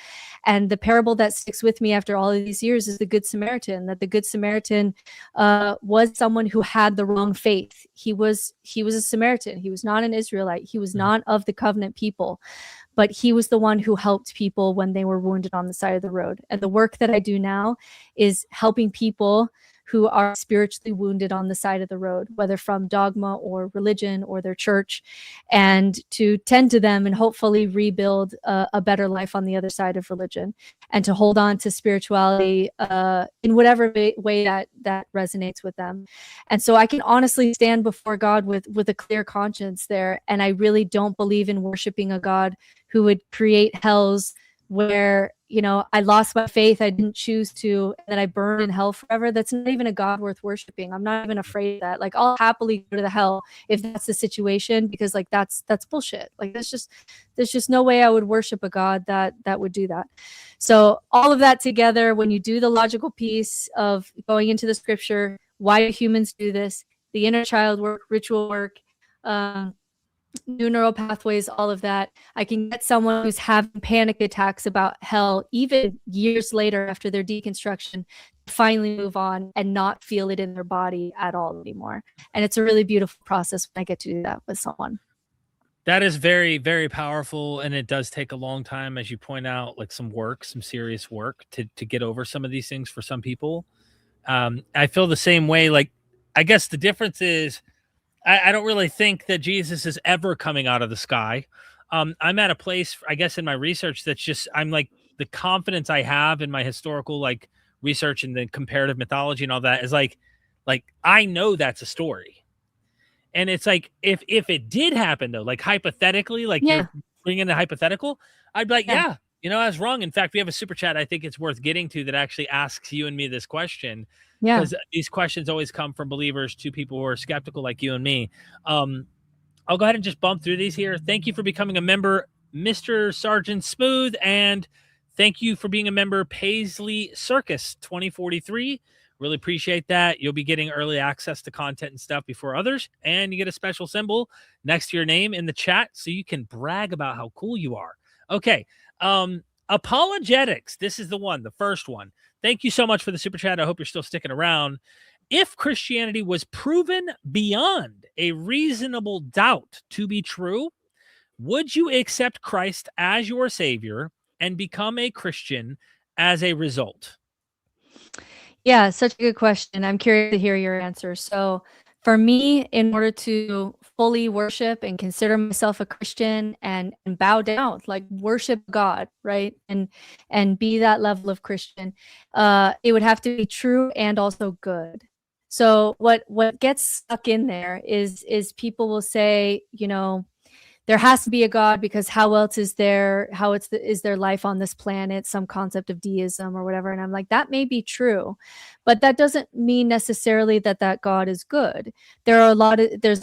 And the parable that sticks with me after all of these years is the Good Samaritan, that the Good Samaritan was someone who had the wrong faith. He was a Samaritan. He was not an Israelite. He was not of the covenant people. But he was the one who helped people when they were wounded on the side of the road. And the work that I do now is helping people who are spiritually wounded on the side of the road, whether from dogma or religion or their church, and to tend to them and hopefully rebuild a better life on the other side of religion, and to hold on to spirituality in whatever way that resonates with them. And so I can honestly stand before God with a clear conscience there. And I really don't believe in worshiping a God who would create hells where, I lost my faith, I didn't choose to, and then I burn in hell forever. That's not even a God worth worshiping. I'm not even afraid of that. Like, I'll happily go to the hell if that's the situation, because like that's bullshit. Like there's just no way I would worship a God that would do that. So all of that together, when you do the logical piece of going into the scripture, why do humans do this? The inner child work, ritual work, new neural pathways, all of that. I can get someone who's having panic attacks about hell even years later after their deconstruction to finally move on and not feel it in their body at all anymore. And it's a really beautiful process when I get to do that with someone. That is very, very powerful. And it does take a long time, as you point out, like some serious work to get over some of these things for some people. I feel the same way. Like, I guess the difference is, I don't really think that Jesus is ever coming out of the sky. I'm at a place, I guess, in my research that's just, I'm like, the confidence I have in my historical like research and the comparative mythology and all that is like I know that's a story. And it's like, if it did happen though, like hypothetically, like you're bringing a hypothetical, I'd be like, yeah, I was wrong. In fact, we have a super chat I think it's worth getting to that actually asks you and me this question. Yeah, because these questions always come from believers to people who are skeptical like you and me. I'll go ahead and just bump through these here. Thank you for becoming a member, Mr. Sergeant Smooth, and thank you for being a member, Paisley Circus 2043. Really appreciate that. You'll be getting early access to content and stuff before others, and you get a special symbol next to your name in the chat so you can brag about how cool you are. Okay. Apologetics. This is the first one. Thank you so much for the super chat. I hope you're still sticking around. If Christianity was proven beyond a reasonable doubt to be true, would you accept Christ as your savior and become a Christian as a result? Yeah, such a good question. I'm curious to hear your answer. So for me, in order to fully worship and consider myself a Christian and bow down, like worship God, right? And be that level of Christian, it would have to be true and also good. So what gets stuck in there is people will say, there has to be a God because how else is there? Is there life on this planet? Some concept of deism or whatever. And I'm like, that may be true, but that doesn't mean necessarily that God is good. There's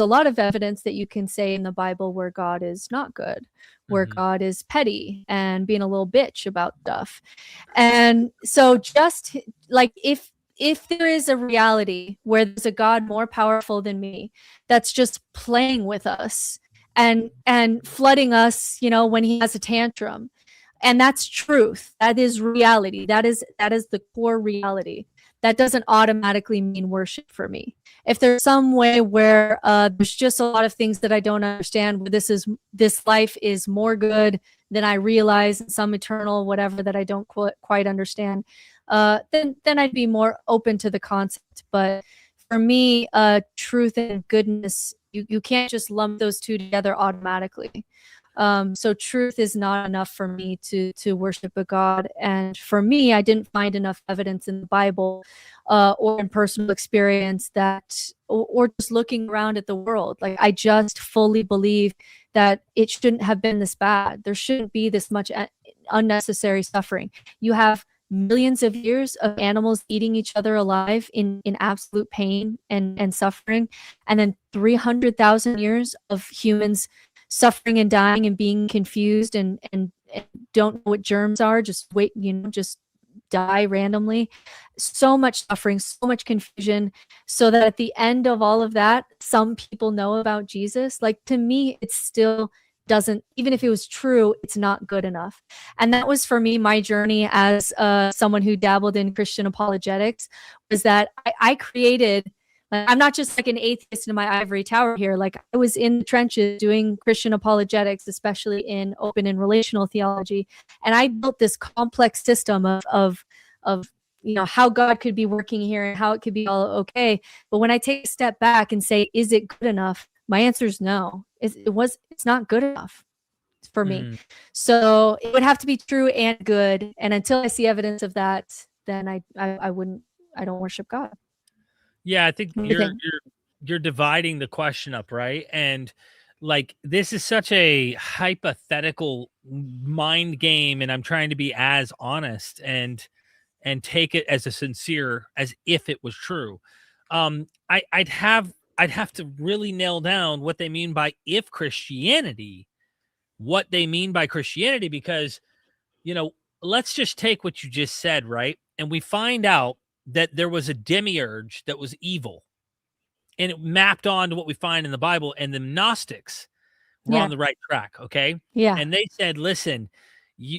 a lot of evidence that you can say in the Bible where God is not good, where God is petty and being a little bitch about stuff. And so just like if there is a reality where there's a God more powerful than me that's just playing with us and flooding us, when he has a tantrum, And that's truth. That is reality. That is the core reality. That doesn't automatically mean worship for me. If there's some way where there's just a lot of things that I don't understand, where this life is more good than I realize, some eternal whatever that I don't quite understand, then I'd be more open to the concept. But for me, truth and goodness, you can't just lump those two together automatically. So truth is not enough for me to worship a God. And for me, I didn't find enough evidence in the Bible or in personal experience or just looking around at the world. Like, I just fully believe that it shouldn't have been this bad. There shouldn't be this much unnecessary suffering. You have millions of years of animals eating each other alive in absolute pain and suffering. And then 300,000 years of humans suffering and dying and being confused and don't know what germs are, just die randomly. So much suffering, so much confusion, so that at the end of all of that, some people know about Jesus. Like, to me, it still doesn't, even if it was true, it's not good enough. And that was, for me, my journey as someone who dabbled in Christian apologetics, was that I created, I'm not just like an atheist in my ivory tower here. Like, I was in the trenches doing Christian apologetics, especially in open and relational theology. And I built this complex system of how God could be working here and how it could be all okay. But when I take a step back and say, is it good enough? My answer is no. It's not good enough for me. So it would have to be true and good. And until I see evidence of that, then I don't worship God. Yeah, I think you're dividing the question up, right? And like, this is such a hypothetical mind game, and I'm trying to be as honest and take it as a sincere as if it was true. I'd have to really nail down what they mean by what they mean by Christianity, because, let's just take what you just said, right? And we find out that there was a demiurge that was evil, and it mapped on to what we find in the Bible, and the Gnostics were on the right track. Okay. Yeah. And they said, listen,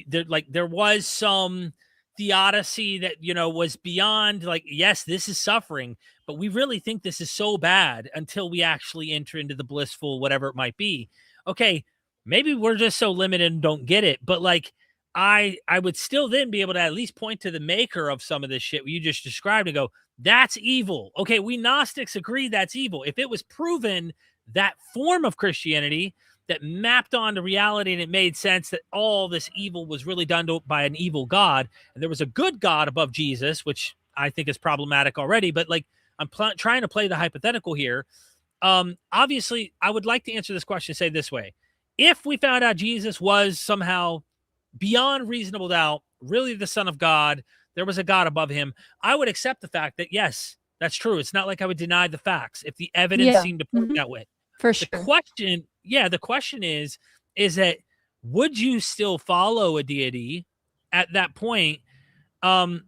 there was some theodicy that, was beyond, like, yes, this is suffering, but we really think this is so bad until we actually enter into the blissful, whatever it might be. Okay. Maybe we're just so limited and don't get it, but like, I would still then be able to at least point to the maker of some of this shit you just described and go, that's evil. Okay, we Gnostics agree that's evil. If it was proven that form of Christianity that mapped onto reality and it made sense that all this evil was really done by an evil God, and there was a good God above Jesus, which I think is problematic already, but like, I'm trying to play the hypothetical here. Obviously, I would like to answer this question, say this way. If we found out Jesus was somehow beyond reasonable doubt really the Son of God, there was a God above him, I would accept the fact that, yes, that's true. It's not like I would deny the facts if the evidence seemed to point that way. For sure. The question is that, would you still follow a deity at that point? I'd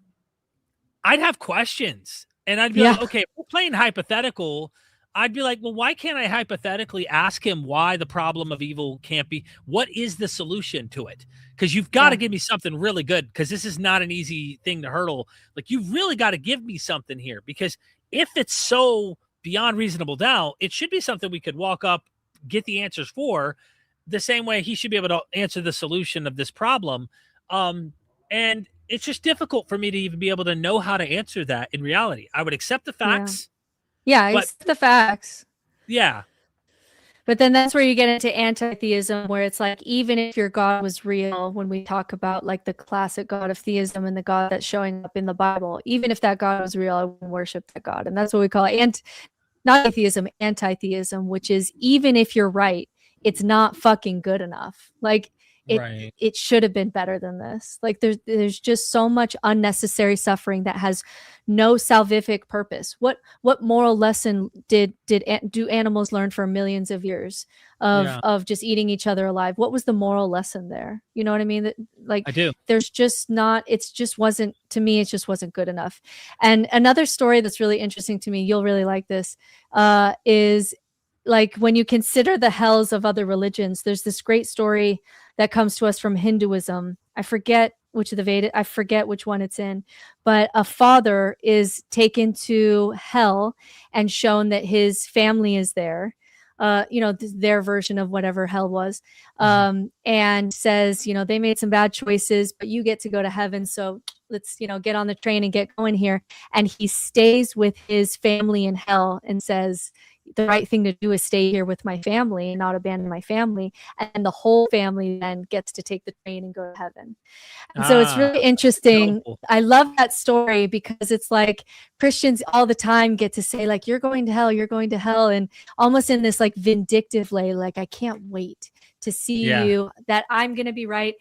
have questions, and I'd be like, okay, if we're playing hypothetical, I'd be like, well, why can't I hypothetically ask him why the problem of evil can't be? What is the solution to it? Because you've got to give me something really good, because this is not an easy thing to hurdle. Like, you've really got to give me something here, because if it's so beyond reasonable doubt, it should be something we could walk up, get the answers for, the same way he should be able to answer the solution of this problem. And it's just difficult for me to even be able to know how to answer that in reality. I would accept the facts. Yeah, accept the facts. Yeah. But then that's where you get into anti-theism, where it's like, even if your God was real, when we talk about like the classic God of theism and the God that's showing up in the Bible, even if that God was real, I wouldn't worship that God. And that's what we call not atheism, anti-theism, which is, even if you're right, it's not fucking good enough. Like, it should have been better than this. Like, there's just so much unnecessary suffering that has no salvific purpose. What moral lesson do animals learn for millions of years of just eating each other alive? What was the moral lesson there? You know what I mean? That, like, I do. There's just not. It just wasn't, to me. It just wasn't good enough. And another story that's really interesting to me, you'll really like this, is like, when you consider the hells of other religions. There's this great story that comes to us from Hinduism. I forget which of the Veda, I forget which one it's in, but a father is taken to hell and shown that his family is there. Their version of whatever hell was, and says, they made some bad choices, but you get to go to heaven. So let's, get on the train and get going here. And he stays with his family in hell and says, the right thing to do is stay here with my family and not abandon my family. And the whole family then gets to take the train and go to heaven. And so it's really interesting. Cool. I love that story because it's like Christians all the time get to say, like, you're going to hell, you're going to hell. And almost in this like vindictive way, like, I can't wait to see you, that I'm going to be right.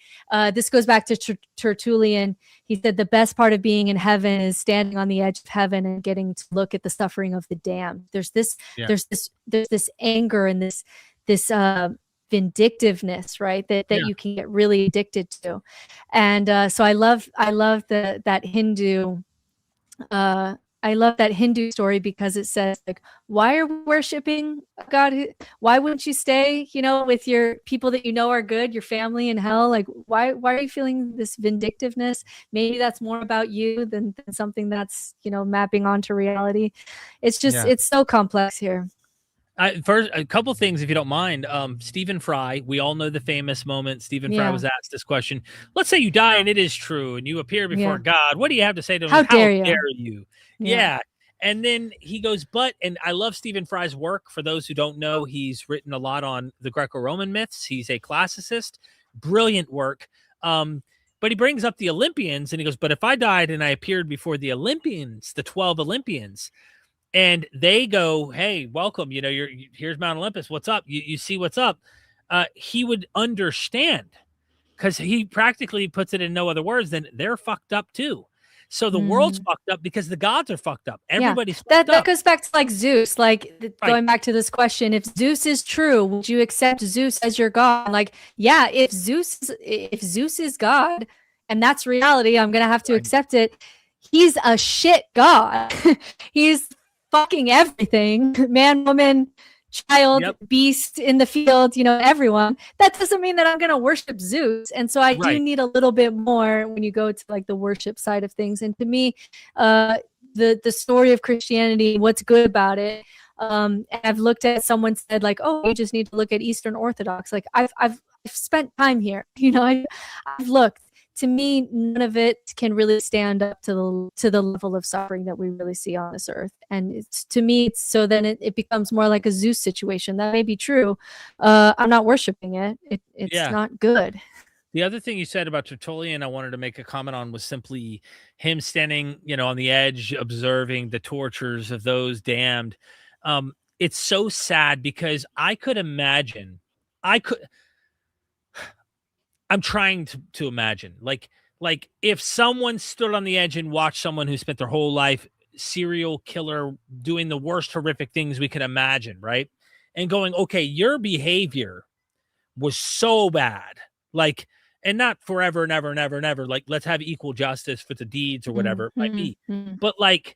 This goes back to Tertullian. He said the best part of being in heaven is standing on the edge of heaven and getting to look at the suffering of the damned. There's this anger and this vindictiveness, right? That you can get really addicted to. And so I love that Hindu. I love that Hindu story because it says, like, why are we worshiping God? Why wouldn't you stay, with your people that are good, your family in hell? Like, why are you feeling this vindictiveness? Maybe that's more about you than something that's, mapping onto reality. It's just, it's so complex here. First, a couple things, if you don't mind. Stephen Fry, we all know the famous moment. Stephen Fry was asked this question. Let's say you die and it is true and you appear before God. What do you have to say to him? How dare you? Yeah. And then he goes, and I love Stephen Fry's work. For those who don't know, he's written a lot on the Greco-Roman myths. He's a classicist, brilliant work. But he brings up the Olympians and he goes, but if I died and I appeared before the Olympians, the 12 Olympians, and they go, hey, welcome, here's Mount Olympus. What's up? You see what's up. He would understand, because he practically puts it in no other words than they're fucked up too. So the world's fucked up because the gods are fucked up. Everybody's fucked up. That goes back to like Zeus, going back to this question, if Zeus is true, would you accept Zeus as your god? Like, yeah, if Zeus is God and that's reality, I'm going to have to accept it. He's a shit god. He's fucking everything, man, woman, child, beast in the field, everyone. That doesn't mean that I'm going to worship Zeus. And so I do need a little bit more when you go to like the worship side of things. And to me, the story of Christianity, what's good about it, and I've looked at, someone said like, oh, you just need to look at Eastern Orthodox. Like I've spent time here, I've looked. To me, none of it can really stand up to the level of suffering that we really see on this earth. And then it becomes more like a Zeus situation. That may be true. I'm not worshiping it. It's not good. The other thing you said about Tertullian I wanted to make a comment on was simply him standing, on the edge, observing the tortures of those damned. It's so sad because I could imagine, I'm trying to imagine, like if someone stood on the edge and watched someone who spent their whole life serial killer doing the worst horrific things we can imagine, right? And going, okay, your behavior was so bad, like, and not forever and ever and ever and ever, like, let's have equal justice for the deeds or whatever it might be. But like,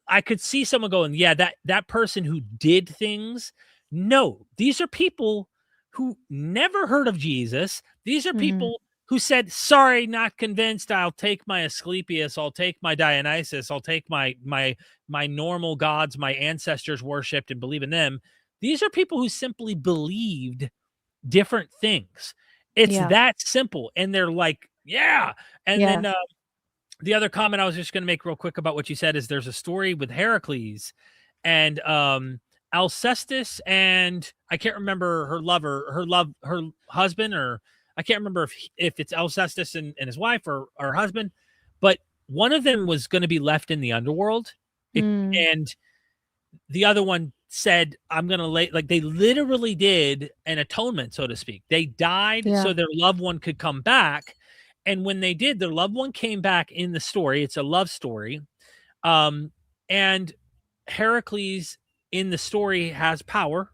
I could see someone going, yeah, that person who did things. No, these are people who never heard of Jesus. These are people who said, sorry, not convinced. I'll take my Asclepius. I'll take my Dionysus. I'll take my normal gods my ancestors worshipped and believe in them. These are people who simply believed different things. It's that simple. And they're like, yeah. And then the other comment I was just going to make real quick about what you said is there's a story with Heracles and Alcestis, and I can't remember her husband, or I can't remember if it's Alcestis and his wife or her husband, but one of them was going to be left in the underworld. And the other one said, I'm going to they literally did an atonement, so to speak. They died so their loved one could come back. And when they did, their loved one came back in the story. It's a love story. And Heracles in the story has power,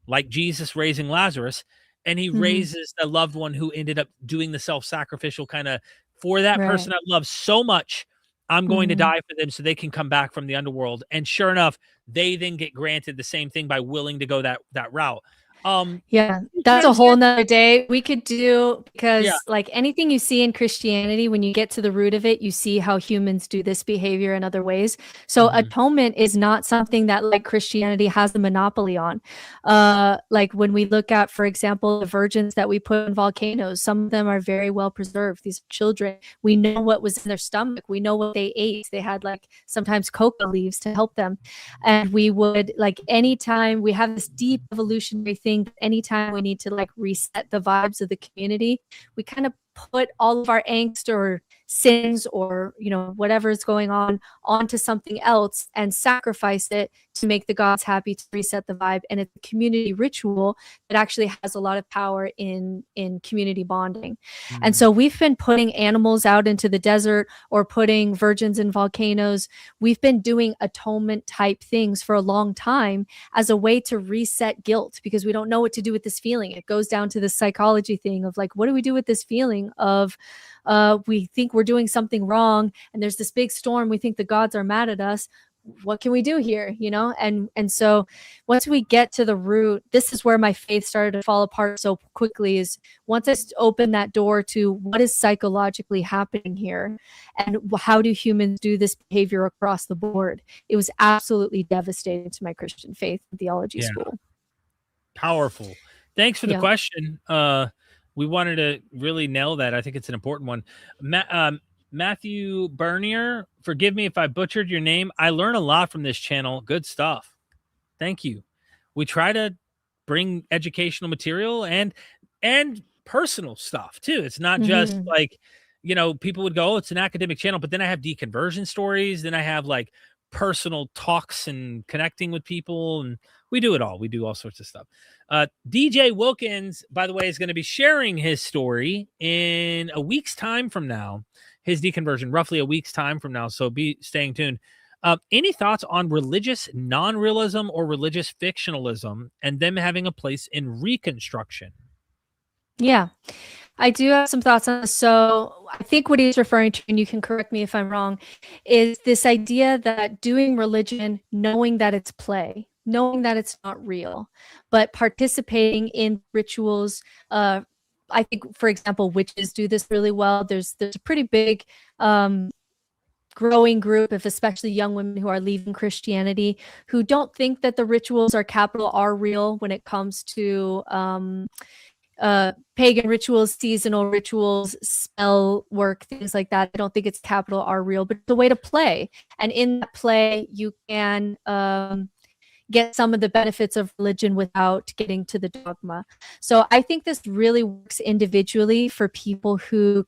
like Jesus raising Lazarus, and he raises a loved one who ended up doing the self-sacrificial kind of, for that person I love so much, I'm going to die for them so they can come back from the underworld. And sure enough, they then get granted the same thing by willing to go that route. Yeah, that's a whole nother day we could do, because like anything you see in Christianity, when you get to the root of it, you see how humans do this behavior in other ways. So atonement is not something that like Christianity has a monopoly on. Like when we look at, for example, the virgins that we put in volcanoes, some of them are very well preserved. These children, we know what was in their stomach. We know what they ate. They had like sometimes coca leaves to help them. And we would like, anytime we have this deep evolutionary thing, anytime we need to like reset the vibes of the community, we kind of put all of our angst or sins or, you know, whatever is going on onto something else and sacrifice it to make the gods happy, to reset the vibe. And it's a community ritual that actually has a lot of power in community bonding. And so we've been putting animals out into the desert or putting virgins in volcanoes. We've been doing atonement type things for a long time as a way to reset guilt, because we don't know what to do with this feeling. It goes down to the psychology thing of like, what do we do with this feeling of we think we're doing something wrong and there's this big storm, we think the gods are mad at us, what can we do here, you know? And so once we get to the root, this is where my faith started to fall apart so quickly, is once I opened that door to what is psychologically happening here and how do humans do this behavior across the board, it was absolutely devastating to my Christian faith and theology school. Powerful. Thanks for the question. We wanted to really nail that. I think it's an important one. Matthew Bernier, forgive me if I butchered your name. I learn a lot from this channel. Good stuff. Thank you. We try to bring educational material and personal stuff too. It's not just like, you know, people would go, oh, it's an academic channel, but then I have deconversion stories. Then I have like personal talks and connecting with people, and we do it all. We do all sorts of stuff. DJ Wilkins, by the way, is going to be sharing his story in a week's time from now, his deconversion, roughly a week's time from now. So be staying tuned. Any thoughts on religious non-realism or religious fictionalism and them having a place in Reconstruction? Yeah, I do have some thoughts on this. So I think what he's referring to, and you can correct me if I'm wrong, is this idea that doing religion, knowing that it's play, knowing that it's not real, but participating in rituals. I think, for example, witches do this really well. There's a pretty big growing group of especially young women who are leaving Christianity, who don't think that the rituals are capital R real when it comes to pagan rituals, seasonal rituals, spell work, things like that. I don't think it's capital R real, but it's a way to play. And in that play, you can get some of the benefits of religion without getting to the dogma. So I think this really works individually for people who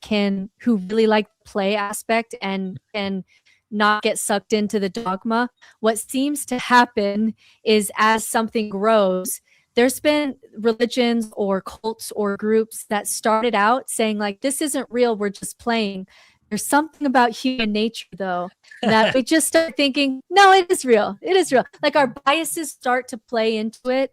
really like the play aspect and not get sucked into the dogma. What seems to happen is as something grows, there's been religions or cults or groups that started out saying like, this isn't real, we're just playing. There's something about human nature, though, that we just start thinking, no, it is real. It is real. Like our biases start to play into it.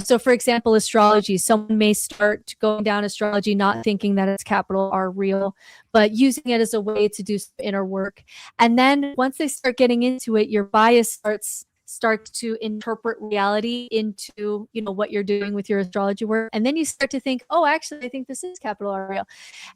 So, for example, astrology. Someone may start going down astrology not thinking that it's capital R real, but using it as a way to do inner work. And then once they start getting into it, your bias starts to interpret reality into, you know, what you're doing with your astrology work. And then you start to think, oh, actually, I think this is capital R real.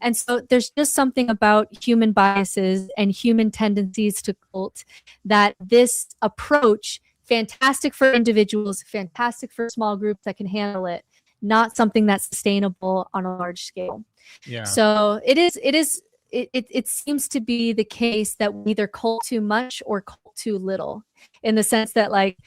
And so there's just something about human biases and human tendencies to cult that this approach, fantastic for individuals, fantastic for small groups that can handle it, not something that's sustainable on a large scale. Yeah. So it seems to be the case that we either cult too much or cult too little, in the sense that like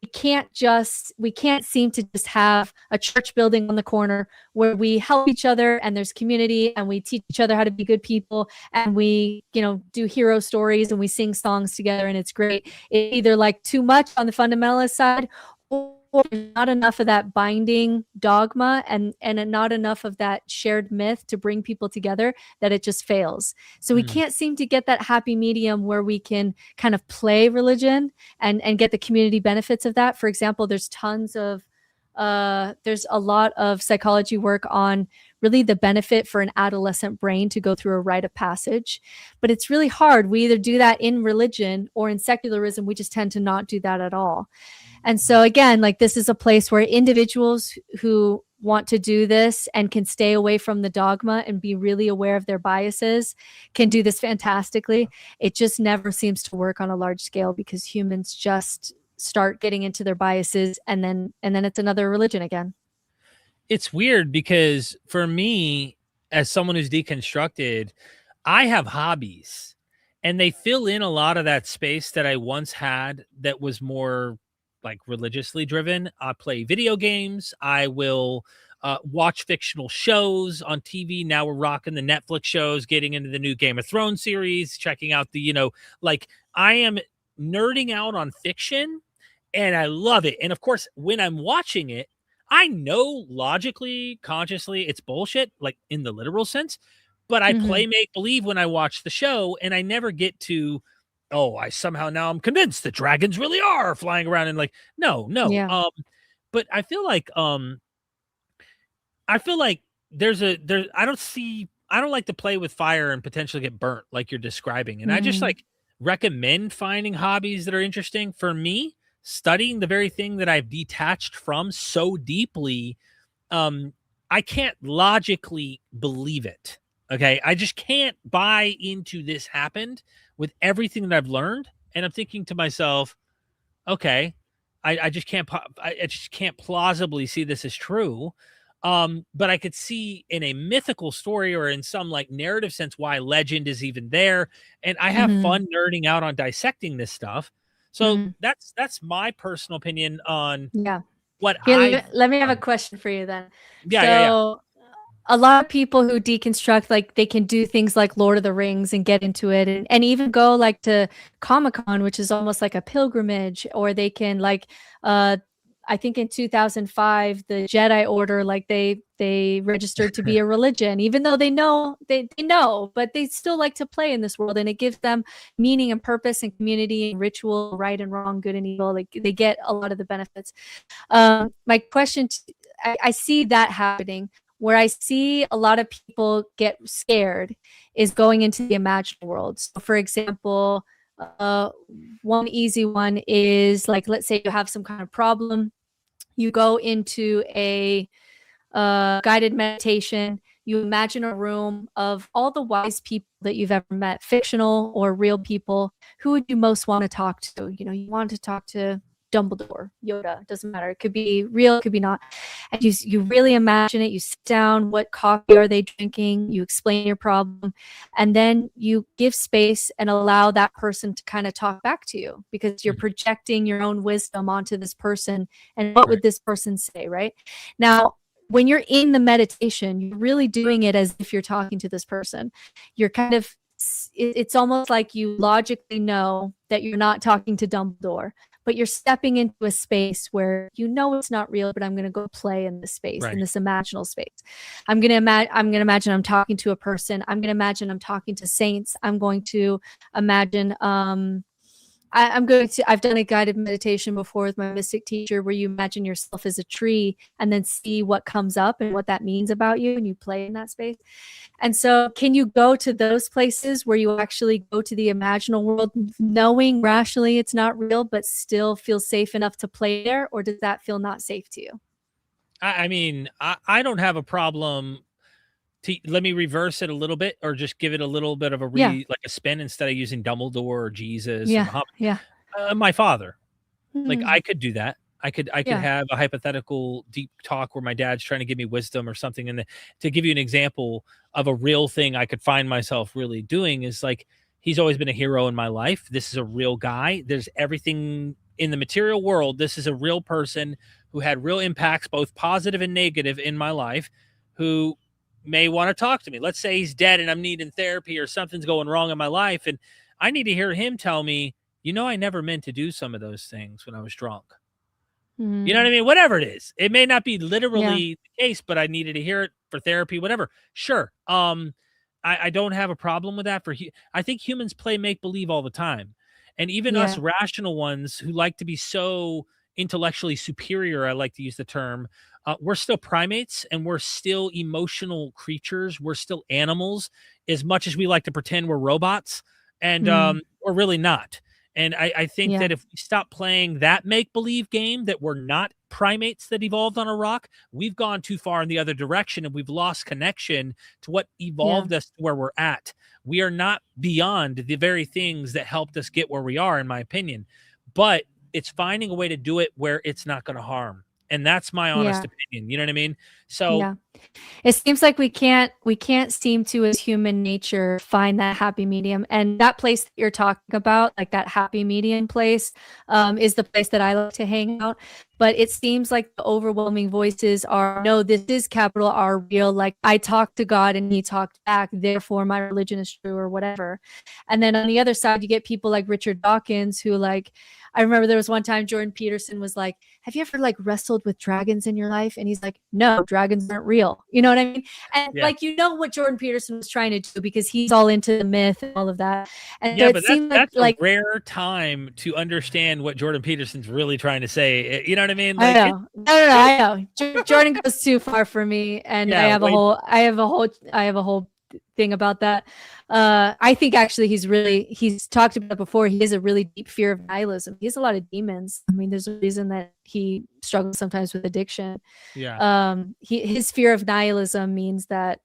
we can't seem to just have a church building on the corner where we help each other and there's community and we teach each other how to be good people and we, you know, do hero stories and we sing songs together and it's great. It's either like too much on the fundamentalist side, or not enough of that binding dogma and not enough of that shared myth to bring people together, that it just fails. So we can't seem to get that happy medium where we can kind of play religion and get the community benefits of that. For example, there's a lot of psychology work on really the benefit for an adolescent brain to go through a rite of passage, but it's really hard. We either do that in religion or in secularism. We just tend to not do that at all. And so again, like this is a place where individuals who want to do this and can stay away from the dogma and be really aware of their biases can do this fantastically. It just never seems to work on a large scale because humans just start getting into their biases and then it's another religion again. It's weird because for me, as someone who's deconstructed, I have hobbies and they fill in a lot of that space that I once had that was more like religiously driven. I play video games. I will watch fictional shows on TV. Now we're rocking the Netflix shows, getting into the new Game of Thrones series, checking out the, like I am nerding out on fiction and I love it. And of course, when I'm watching it, I know logically, consciously, it's bullshit, like in the literal sense, but I play make believe when I watch the show and I never get to, oh, I somehow now I'm convinced that dragons really are flying around and like, no. Yeah. But I feel like I don't like to play with fire and potentially get burnt like you're describing. And I just like recommend finding hobbies that are interesting. For me, studying the very thing that I've detached from so deeply, I can't logically believe it. Okay. I just can't buy into this happened with everything that I've learned. And I'm thinking to myself, okay, I just can't plausibly see this as true. But I could see in a mythical story or in some like narrative sense why legend is even there. And I have fun nerding out on dissecting this stuff. So that's my personal opinion on what let me have a question for you then. Yeah. A lot of people who deconstruct, like they can do things like Lord of the Rings and get into it and even go like to Comic-Con, which is almost like a pilgrimage, or they can like, I think in 2005, the Jedi Order, like they registered to be a religion, even though they know, but they still like to play in this world and it gives them meaning and purpose and community and ritual, right and wrong, good and evil. Like they get a lot of the benefits. My question, I see that happening. Where I see a lot of people get scared is going into the imagined world. So for example, one easy one is like, let's say you have some kind of problem. You go into a guided meditation. You imagine a room of all the wise people that you've ever met, fictional or real people. Who would you most want to talk to? You want to talk to Dumbledore, Yoda, doesn't matter. It could be real, it could be not. And you really imagine it. You sit down, what coffee are they drinking? You explain your problem. And then you give space and allow that person to kind of talk back to you because you're projecting your own wisdom onto this person. And what would this person say, right? Now, when you're in the meditation, you're really doing it as if you're talking to this person. You're kind of, it's almost like you logically know that you're not talking to Dumbledore, but you're stepping into a space where it's not real, but I'm going to go play in this space, in this imaginal space. I'm going to imagine I'm talking to a person. I'm going to imagine I'm talking to saints. I'm going to imagine I've done a guided meditation before with my mystic teacher where you imagine yourself as a tree and then see what comes up and what that means about you, and you play in that space. And so can you go to those places where you actually go to the imaginal world knowing rationally it's not real, but still feel safe enough to play there? Or does that feel not safe to you? I mean, I don't have a problem. Let me reverse it a little bit, or just give it a little bit of a like a spin instead of using Dumbledore or Jesus. Or Muhammad. My father, like I could do that. I could have a hypothetical deep talk where my dad's trying to give me wisdom or something. And to give you an example of a real thing I could find myself really doing is like, he's always been a hero in my life. This is a real guy. There's everything in the material world. This is a real person who had real impacts, both positive and negative in my life, who may want to talk to me. Let's say he's dead and I'm needing therapy or something's going wrong in my life. And I need to hear him tell me, I never meant to do some of those things when I was drunk. You know what I mean? Whatever it is, it may not be literally the case, but I needed to hear it for therapy, whatever. Sure. I don't have a problem with that. I think humans play make-believe all the time. And even us rational ones who like to be so intellectually superior, I like to use the term, we're still primates and we're still emotional creatures. We're still animals as much as we like to pretend we're robots, and we're really not. And I think that if we stop playing that make-believe game that we're not primates that evolved on a rock, we've gone too far in the other direction and we've lost connection to what evolved us to where we're at. We are not beyond the very things that helped us get where we are, in my opinion. But it's finding a way to do it where it's not going to harm. And that's my honest opinion. You know what I mean? So it seems like we can't seem to, as human nature, find that happy medium. And that place that you're talking about, like that happy medium place, is the place that I like to hang out. But it seems like the overwhelming voices are, no, this is capital R real. Like I talked to God and he talked back, therefore my religion is true, or whatever. And then on the other side, you get people like Richard Dawkins, who, like, I remember there was one time Jordan Peterson was like, have you ever like wrestled with dragons in your life? And he's like, no, dragons aren't real. You know what I mean? And like, you know what Jordan Peterson was trying to do, because he's all into the myth and all of that. And so but that's like a rare time to understand what Jordan Peterson's really trying to say. You know what I mean? Like, I know. I know. Jordan goes too far for me. And I have a whole thing about that. I think actually he's talked about it before. He has a really deep fear of nihilism. He has a lot of demons. I mean, there's a reason that he struggles sometimes with addiction. His fear of nihilism means that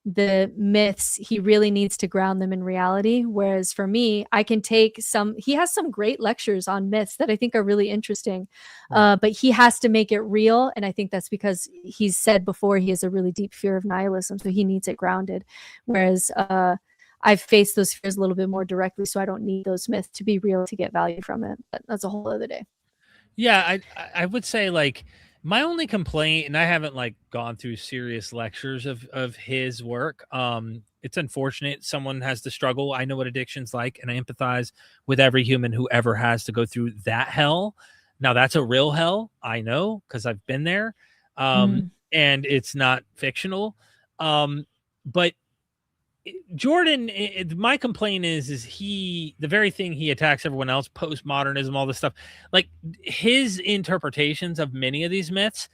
the myths, he really needs to ground them in reality. Whereas for me, I can take he has some great lectures on myths that I think are really interesting, but he has to make it real. And I think that's because he's said before, he has a really deep fear of nihilism. So he needs it grounded. Whereas I've faced those fears a little bit more directly. So I don't need those myths to be real to get value from it. But that's a whole other day. Yeah, I would say, like, my only complaint, and I haven't like gone through serious lectures of his work. It's unfortunate someone has to struggle. I know what addiction's like, and I empathize with every human who ever has to go through that hell. Now that's a real hell. I know, because I've been there. And it's not fictional. But Jordan, my complaint is the very thing he attacks everyone else, postmodernism, all this stuff, like his interpretations of many of these myths,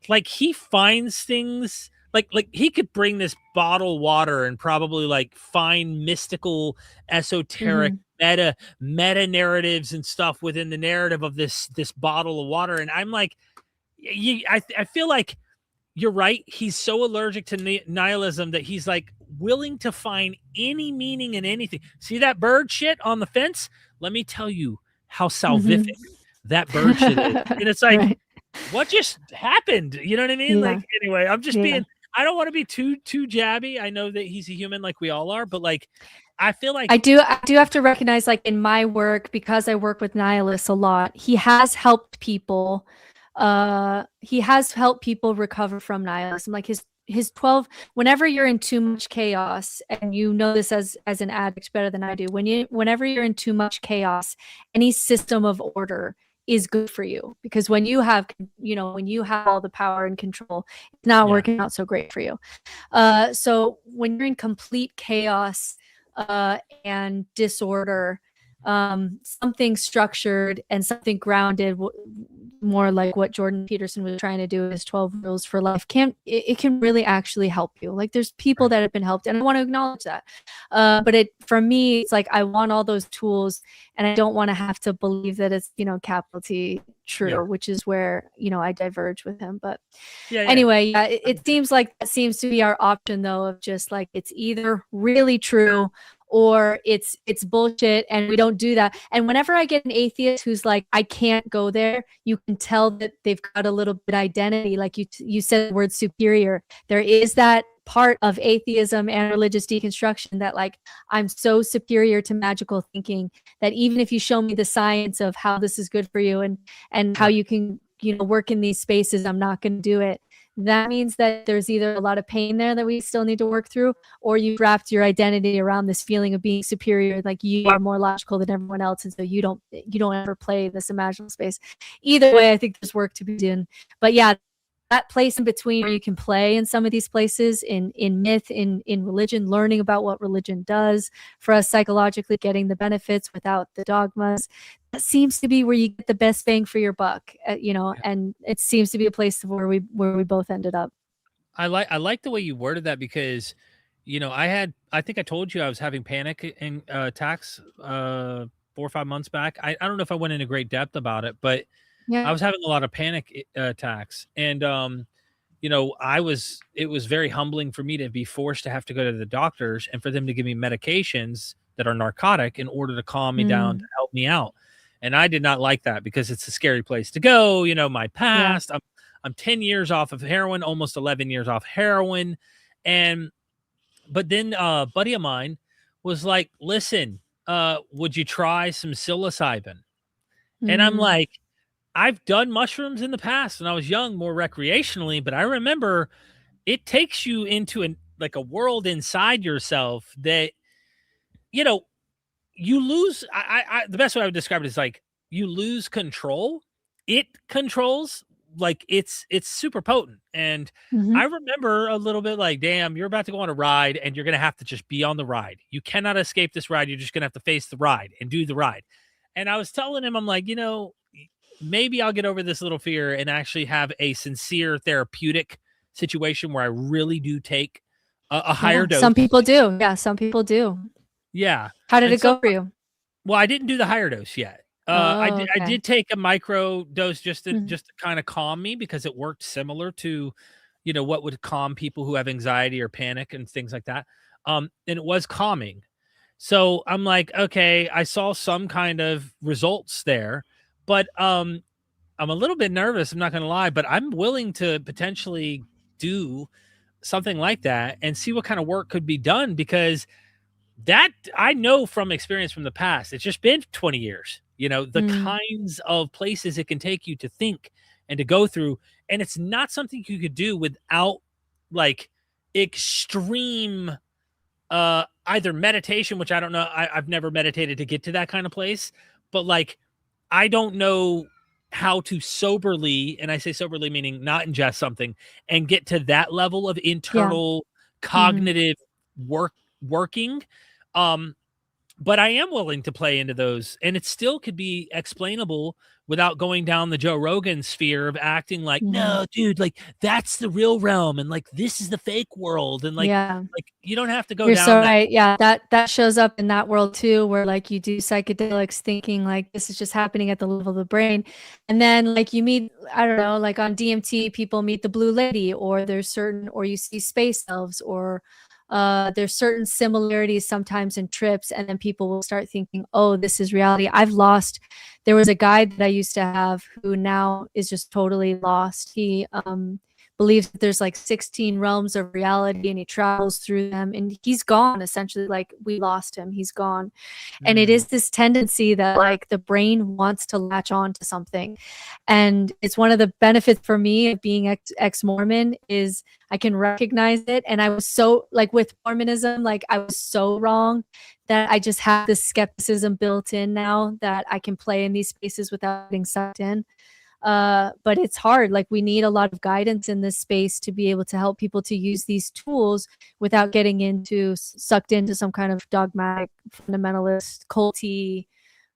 like he finds things like he could bring this bottled water and probably like find mystical, esoteric meta narratives and stuff within the narrative of this bottle of water. And I'm like, I feel like you're right. He's so allergic to nihilism that he's like willing to find any meaning in anything. See that bird shit on the fence? Let me tell you how salvific that bird shit is. And it's like, what just happened? You know what I mean? Like, anyway, I'm just being, I don't want to be too jabby. I know that he's a human like we all are, but like, I feel like I do have to recognize, like in my work, because I work with nihilists a lot, he has helped people. He has helped people recover from nihilism. Like his 12, whenever you're in too much chaos, and you know this as an addict better than I do, whenever you're in too much chaos, any system of order is good for you, because when you have all the power and control, it's not working out so great for you. So when you're in complete chaos and disorder, something structured and something grounded, more like what Jordan Peterson was trying to do in his 12 rules for life, can really actually help you. Like there's people that have been helped, and I want to acknowledge that. But for me, it's like I want all those tools, and I don't want to have to believe that it's, capital T true, which is where, I diverge with him. But anyway, it seems like that seems to be our option, though, of just like, it's either really true or it's bullshit, and we don't do that. And whenever I get an atheist who's like, I can't go there, you can tell that they've got a little bit identity. Like you said the word superior. There is that part of atheism and religious deconstruction that, like, I'm so superior to magical thinking that even if you show me the science of how this is good for you and how you can, work in these spaces, I'm not going to do it. That means that there's either a lot of pain there that we still need to work through, or you've wrapped your identity around this feeling of being superior, like you are more logical than everyone else, and so you don't ever play this imaginal space. Either way, I think there's work to be done. But that place in between where you can play in some of these places, in myth, in religion, learning about what religion does for us psychologically, getting the benefits without the dogmas, that seems to be where you get the best bang for your buck, and it seems to be a place where we both ended up. I like the way you worded that, because I think I told you I was having panic attacks 4 or 5 months back. I don't know if I went into great depth about it, but Yeah. I was having a lot of panic attacks. And, you know, it was very humbling for me to be forced to have to go to the doctors and for them to give me medications that are narcotic in order to calm me down, to help me out. And I did not like that because it's a scary place to go. You know, my past, I'm 10 years off of heroin, almost 11 years off heroin. But then a buddy of mine was like, listen, would you try some psilocybin? And I'm like, I've done mushrooms in the past when I was young, more recreationally, but I remember it takes you into a world inside yourself that, you know, you lose. The best way I would describe it is like you lose control. It controls, like it's super potent. And I remember a little bit like, damn, you're about to go on a ride and you're going to have to just be on the ride. You cannot escape this ride. You're just going to have to face the ride and do the ride. And I was telling him, I'm like, you know, maybe I'll get over this little fear and actually have a sincere therapeutic situation where I really do take a higher dose. Some people do. Yeah, some people do. Yeah. How did it go for you? Well, I didn't do the higher dose yet. I did take a micro dose just to kind of calm me because it worked similar to, you know, what would calm people who have anxiety or panic and things like that. And it was calming. So I'm like, okay, I saw some kind of results there, but I'm a little bit nervous. I'm not going to lie, but I'm willing to potentially do something like that and see what kind of work could be done, because that I know from experience from the past. It's just been 20 years, you know, the kinds of places it can take you to think and to go through. And it's not something you could do without like extreme either meditation, which I don't know. I've never meditated to get to that kind of place, but like I don't know how to soberly, and I say soberly meaning not ingest something, and get to that level of internal cognitive working. But I am willing to play into those, and it still could be explainable without going down the Joe Rogan sphere of acting like, no, dude, like that's the real realm, and like this is the fake world, and like you don't have to go You're down. So right. Yeah, that shows up in that world too, where like you do psychedelics thinking like this is just happening at the level of the brain, and then like you meet, I don't know, like on DMT, people meet the blue lady, or or you see space elves, or there's certain similarities sometimes in trips, and then people will start thinking, oh, this is reality. There was a guy that I used to have who now is just totally lost. He believes that there's like 16 realms of reality, and he travels through them, and he's gone. Essentially, like we lost him, he's gone. And it is this tendency that like the brain wants to latch on to something, and it's one of the benefits for me of being ex-Mormon is I can recognize it. And I was so like with Mormonism, like I was so wrong that I just have this skepticism built in now that I can play in these spaces without getting sucked in. But it's hard. Like we need a lot of guidance in this space to be able to help people to use these tools without getting sucked into some kind of dogmatic, fundamentalist, culty,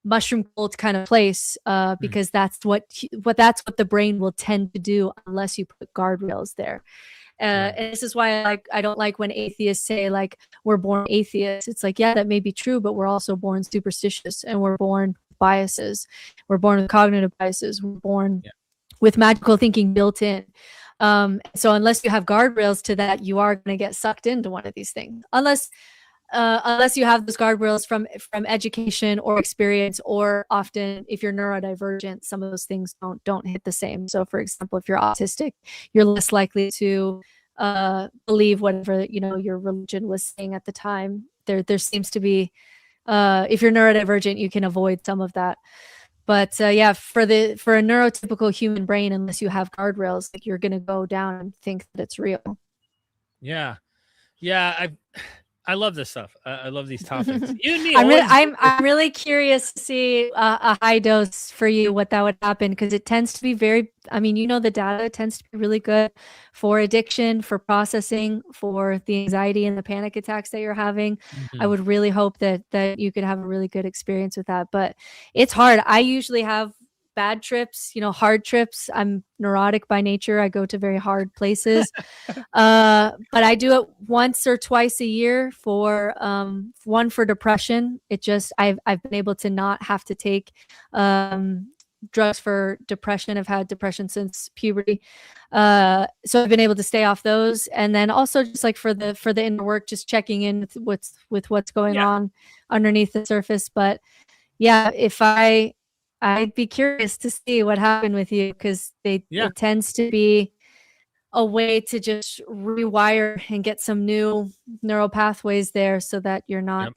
mushroom cult kind of place, because that's what the brain will tend to do unless you put guardrails there. And this is why I don't like when atheists say like we're born atheists. It's like, yeah, that may be true, but we're also born superstitious, and we're born with biases. We're born with cognitive biases. We're born with magical thinking built in. So unless you have guardrails to that, you are going to get sucked into one of these things. Unless you have those guardrails from education or experience, or often if you're neurodivergent, some of those things don't hit the same. So for example, if you're autistic, you're less likely to believe whatever, you know, your religion was saying at the time. There seems to be, if you're neurodivergent, you can avoid some of that. But for a neurotypical human brain, unless you have guardrails, like you're going to go down and think that it's real. Yeah. I love this stuff. I love these topics. You and me. I'm really curious to see a high dose for you, what that would happen, because it tends to be very. I mean, you know, the data tends to be really good for addiction, for processing, for the anxiety and the panic attacks that you're having. I would really hope that you could have a really good experience with that, but it's hard. I usually have bad trips, hard trips. I'm neurotic by nature. I go to very hard places. But I do it once or twice a year for one for depression. I've been able to not have to take drugs for depression. I've had depression since puberty. So I've been able to stay off those. And then also just like for the inner work, just checking in with what's going on underneath the surface. But yeah, I'd be curious to see what happened with you, because it tends to be a way to just rewire and get some new neural pathways there so that you're not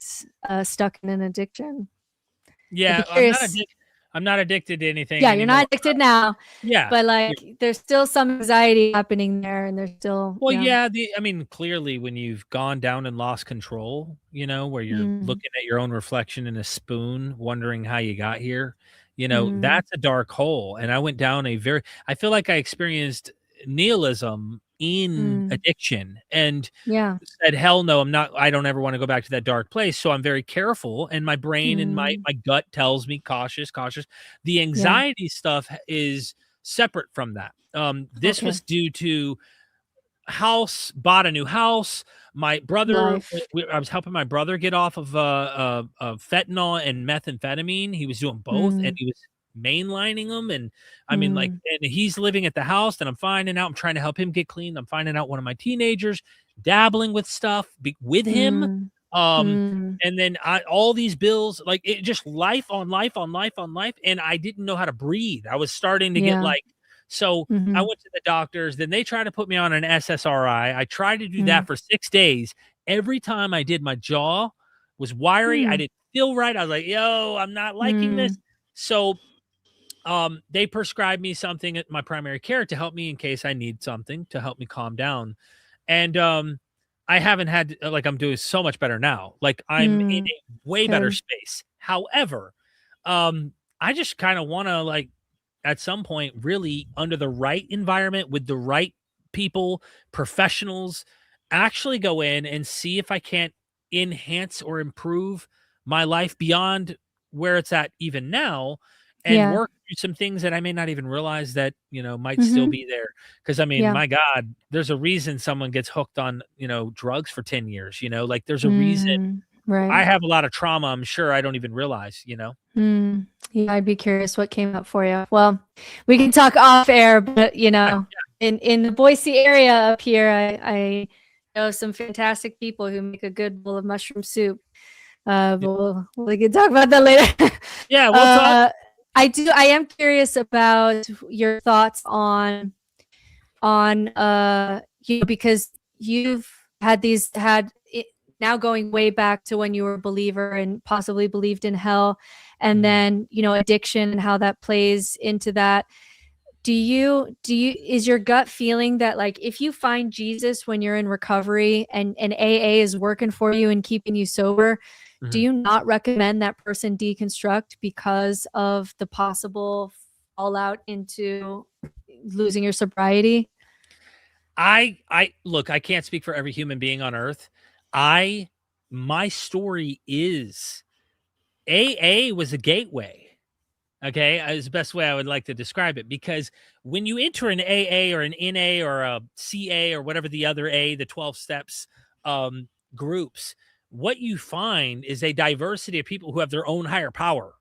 stuck in an addiction. Yeah, I'm not addicted to anything. Yeah, anymore. you're not addicted now. Yeah, but like there's still some anxiety happening there, and there's still. Well, I mean, clearly, when you've gone down and lost control, where you're looking at your own reflection in a spoon, wondering how you got here, that's a dark hole. And I went down I feel like I experienced nihilism in addiction, and said, hell no, I don't ever want to go back to that dark place. So I'm very careful, and my brain and my gut tells me cautious. The anxiety stuff is separate from that. This was due to bought a new house. My brother, I was helping my brother get off of fentanyl and methamphetamine. He was doing both, and he was mainlining them. And I mean, and he's living at the house, and I'm finding out, I'm trying to help him get clean. I'm finding out one of my teenagers dabbling with stuff with him. And then all these bills, like it just life on life. And I didn't know how to breathe. I was starting to get so I went to the doctors, then they tried to put me on an SSRI. I tried to do that for 6 days. Every time I did, my jaw was wiry. I didn't feel right. I was like, yo, I'm not liking this. So they prescribed me something at my primary care to help me in case I need something to help me calm down. And I haven't had, I'm doing so much better now. Like I'm in a way better space. However, I just kind of want to at some point, really under the right environment with the right people, professionals, actually go in and see if I can't enhance or improve my life beyond where it's at even now, and work through some things that I may not even realize that, might still be there. Because I mean, my God, there's a reason someone gets hooked on, drugs for 10 years, there's a reason. Right. I have a lot of trauma, I'm sure I don't even realize, Yeah, I'd be curious what came up for you. Well, we can talk off air, but in the Boise area up here, I know some fantastic people who make a good bowl of mushroom soup. But we can talk about that later. Yeah, we'll talk. I am curious about your thoughts on because you've had it now going way back to when you were a believer and possibly believed in hell, and then addiction and how that plays into that. Is your gut feeling that if you find Jesus when you're in recovery and AA is working for you and keeping you sober, do you not recommend that person deconstruct because of the possible fallout into losing your sobriety? I look, I can't speak for every human being on earth. My story is AA was a gateway. Okay, is the best way I would like to describe it, because when you enter an AA or an NA or a CA or whatever the other the 12 steps groups, what you find is a diversity of people who have their own higher power.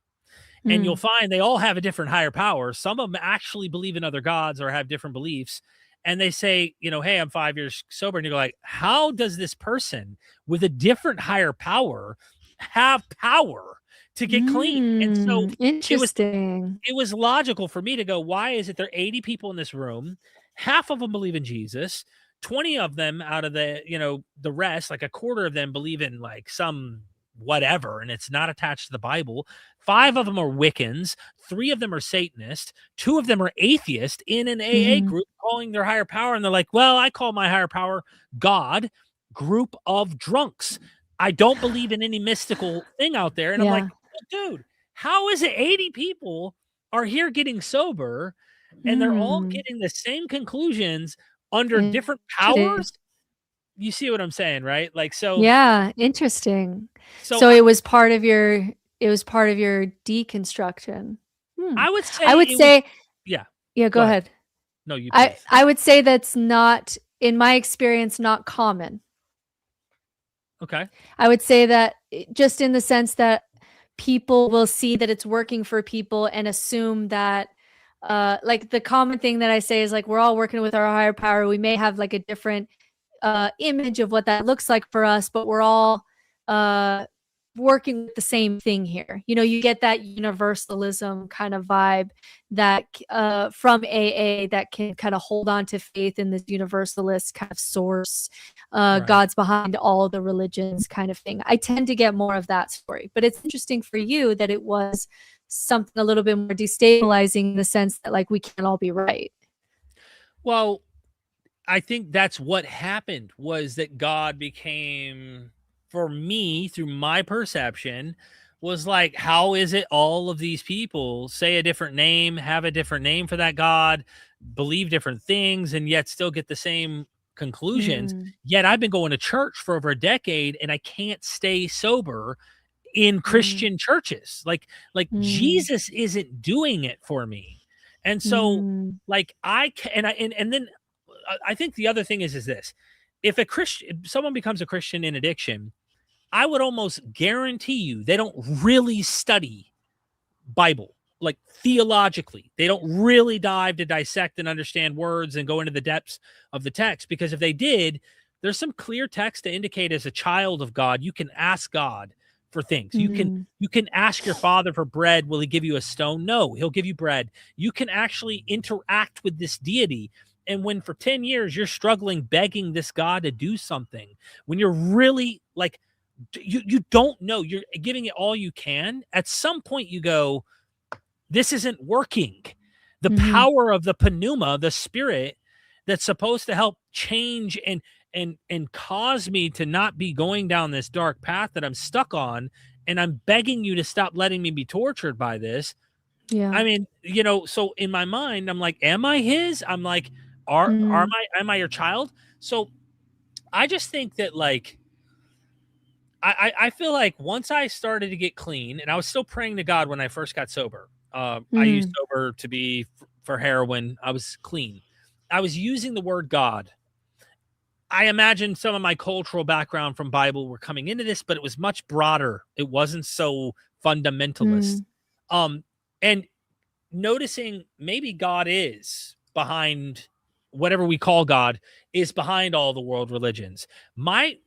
And you'll find they all have a different higher power. Some of them actually believe in other gods or have different beliefs. And they say, hey, I'm 5 years sober. And you go like, how does this person with a different higher power have power to get clean? And so interesting. It was logical for me to go, why is it there are 80 people in this room? Half of them believe in Jesus. 20 of them out of the rest, like a quarter of them believe in some whatever, and it's not attached to the Bible. 5 of them are Wiccans. 3 of them are Satanists. 2 of them are atheists in an AA group calling their higher power. And they're like, well, I call my higher power God, group of drunks. I don't believe in any mystical thing out there. And I'm like, dude, how is it 80 people are here getting sober and they're all getting the same conclusions under different powers? You see what I'm saying, right? Yeah, interesting. So it was part of your deconstruction. I would say. I would say, yeah. Yeah, go ahead. No, you please. I would say that's not, in my experience, not common. Okay. I would say that just in the sense that people will see that it's working for people and assume that, like the common thing that I say is like, we're all working with our higher power. We may have like a different image of what that looks like for us, but we're all working with the same thing here. You know, you get that universalism kind of vibe that from AA that can kind of hold on to faith in this universalist kind of source, Right. God's behind all the religions kind of thing. I tend to get more of that story, but it's interesting for you that it was something a little bit more destabilizing in the sense that like we can't all be right. Well, I think that's what happened, was that God became, for me, through my perception, was like, how is it all of these people say a different name, have a different name for that God, believe different things, and yet still get the same conclusions? Yet I've been going to church for over a decade and I can't stay sober in Christian churches. Like Jesus isn't doing it for me. And so like and then I think the other thing is this: if someone becomes a Christian in addiction, I would almost guarantee you they don't really study Bible, like theologically. They don't really dive to dissect and understand words and go into the depths of the text, because if they did, there's some clear text to indicate as a child of God, you can ask God for things. You can ask your father for bread. Will he give you a stone? No, he'll give you bread. You can actually interact with this deity. And when for 10 years you're struggling, begging this God to do something, when you're really like, you don't know, you're giving it all you can, at some point you go, this isn't working. The power of the pneuma, the spirit that's supposed to help change and cause me to not be going down this dark path that I'm stuck on, and I'm begging you to stop letting me be tortured by this. Yeah. I mean, you know, so in my mind, I'm like, am I his? I'm like, am I your child? So I just think that like, I feel like once I started to get clean, and I was still praying to God when I first got sober. I used sober to be for heroin. I was clean. I was using the word God. I imagine some of my cultural background from Bible were coming into this, but it was much broader. It wasn't so fundamentalist. And noticing maybe God is behind whatever we call God, is behind all the world religions. My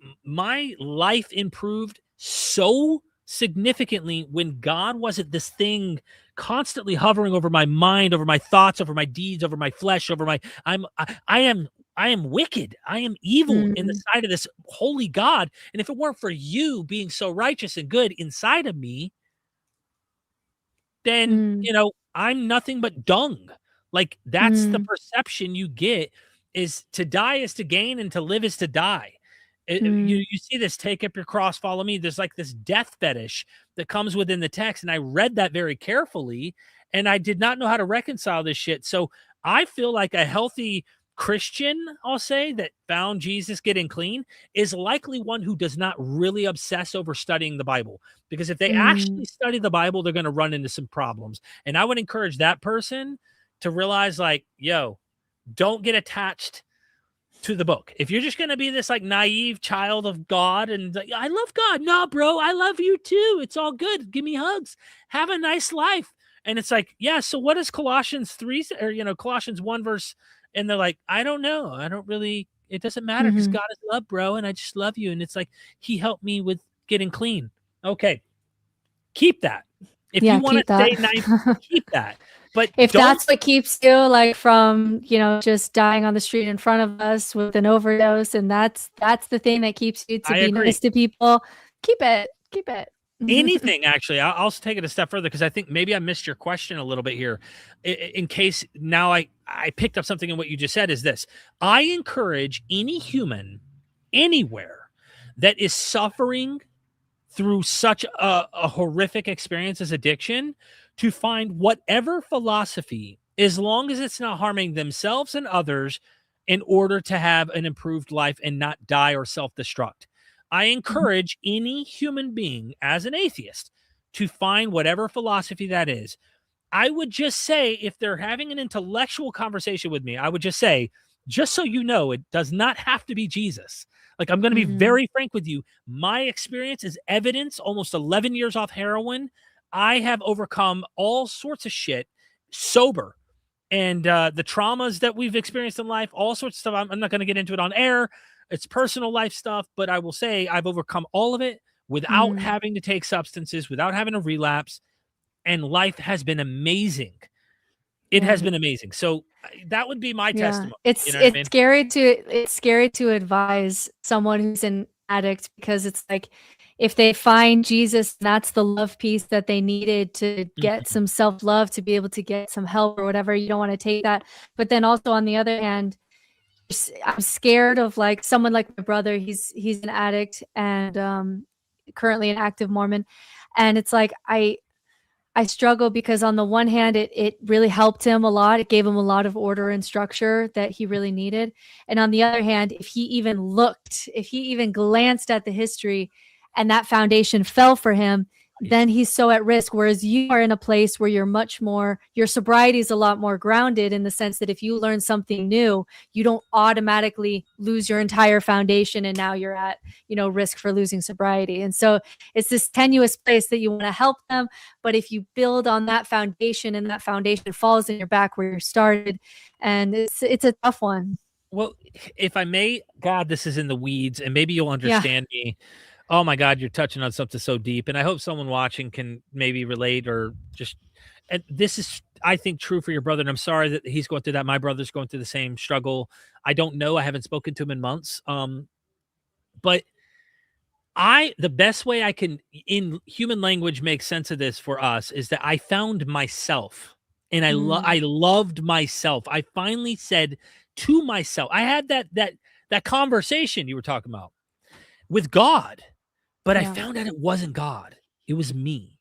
life improved so significantly when God wasn't this thing constantly hovering over my mind, over my thoughts, over my deeds, over my flesh, over my I am wicked. I am evil in the sight of this holy God. And if it weren't for you being so righteous and good inside of me, then, you know, I'm nothing but dung. Like that's the perception you get, is to die is to gain and to live is to die. You see this, take up your cross, follow me. There's like this death fetish that comes within the text. And I read that very carefully and I did not know how to reconcile this shit. So I feel like a healthy Christian, I'll say, that found Jesus getting clean is likely one who does not really obsess over studying the Bible, because if they actually study the Bible, they're going to run into some problems. And I would encourage that person to realize like, yo, don't get attached to the book. If you're just going to be this like naive child of God and like, I love God. No, bro, I love you too. It's all good. Give me hugs. Have a nice life. And it's like, yeah, so what is Colossians 3 or, you know, Colossians 1 verse, and they're like, I don't know. I don't really, it doesn't matter because God is love, bro. And I just love you. And it's like, he helped me with getting clean. Okay. Keep that. If you want to stay nice, keep that. But if that's what keeps you like from, you know, just dying on the street in front of us with an overdose, and that's the thing that keeps you to be nice to people, keep it. Anything, actually. I'll take it a step further, because I think maybe I missed your question a little bit here. In case now I picked up something in what you just said, is this: I encourage any human anywhere that is suffering through such a horrific experience as addiction to find whatever philosophy, as long as it's not harming themselves and others, in order to have an improved life and not die or self-destruct. I encourage any human being as an atheist to find whatever philosophy that is, I would just say, if they're having an intellectual conversation with me, I would just say, just so you know, it does not have to be Jesus. Like, I'm going to be very frank with you. My experience is evidence, almost 11 years off heroin. I have overcome all sorts of shit sober. And the traumas that we've experienced in life, all sorts of stuff. I'm not going to get into it on air. It's personal life stuff, but I will say I've overcome all of it without having to take substances, without having a relapse. And life has been amazing. It has been amazing. So that would be my testimony. It's you know what I mean? it's scary to advise someone who's an addict, because it's like, if they find Jesus, that's the love piece that they needed to get some self-love, to be able to get some help or whatever. You don't want to take that. But then also, on the other hand, I'm scared of, like, someone like my brother. He's an addict and currently an active Mormon. And it's like, I struggle, because on the one hand, it really helped him a lot. It gave him a lot of order and structure that he really needed. And on the other hand, if he even glanced at the history and that foundation fell for him, then he's so at risk. Whereas you are in a place where your sobriety is a lot more grounded, in the sense that if you learn something new, you don't automatically lose your entire foundation, and now you're at, risk for losing sobriety. And so it's this tenuous place that you want to help them. But if you build on that foundation, and that foundation falls in your back where you started, and it's a tough one. Well, if I may, God, this is in the weeds, and maybe you'll understand me. Oh my God, you're touching on something so deep. And I hope someone watching can maybe relate, or just, and this is, I think, true for your brother. And I'm sorry that he's going through that. My brother's going through the same struggle. I don't know. I haven't spoken to him in months. But the best way I can, in human language, make sense of this for us is that I found myself, and I loved myself. I finally said to myself, I had that conversation you were talking about with God. But I found out it wasn't God. It was me.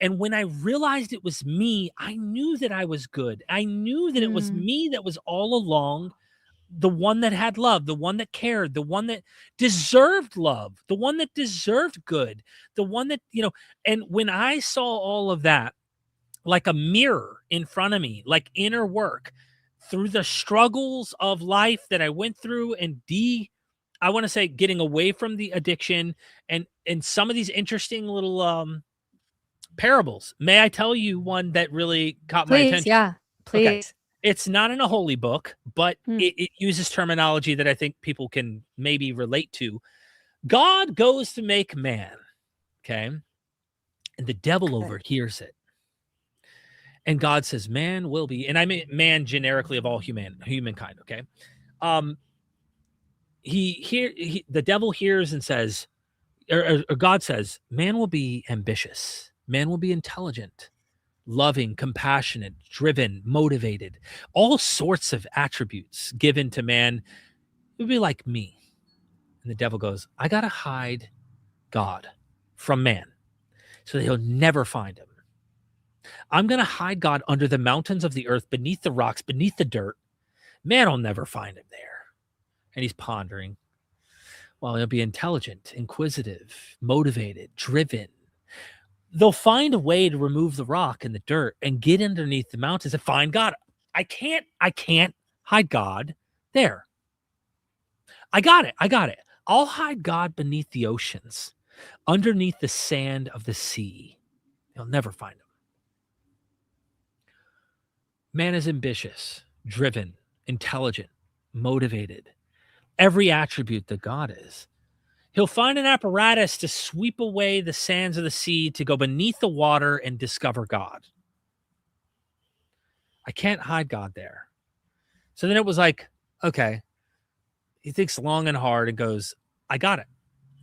And when I realized it was me, I knew that I was good. I knew that it was me that was all along the one that had love, the one that cared, the one that deserved love, the one that deserved good, the one that, and when I saw all of that, like a mirror in front of me, like inner work, through the struggles of life that I went through, and I want to say getting away from the addiction, and some of these interesting little parables. May I tell you one that really caught my attention? Yeah, please. Okay. It's not in a holy book, but it uses terminology that I think people can maybe relate to. God goes to make man, okay? And the devil overhears it. And God says, man will be, and I mean man generically of all humankind, okay? The devil hears and says, or God says, man will be ambitious, man will be intelligent, loving, compassionate, driven, motivated, all sorts of attributes given to man. It would be like me. And the devil goes, I got to hide God from man so that he'll never find him. I'm going to hide God under the mountains of the earth, beneath the rocks, beneath the dirt. Man will never find him there. And he's pondering. Well, he'll be intelligent, inquisitive, motivated, driven. They'll find a way to remove the rock and the dirt and get underneath the mountains and find God. I can't hide God there. I got it. I'll hide God beneath the oceans, underneath the sand of the sea. You'll never find him. Man is ambitious, driven, intelligent, motivated. Every attribute that God is. He'll find an apparatus to sweep away the sands of the sea, to go beneath the water and discover God. I can't hide God there. So then it was like, okay. He thinks long and hard and goes, I got it.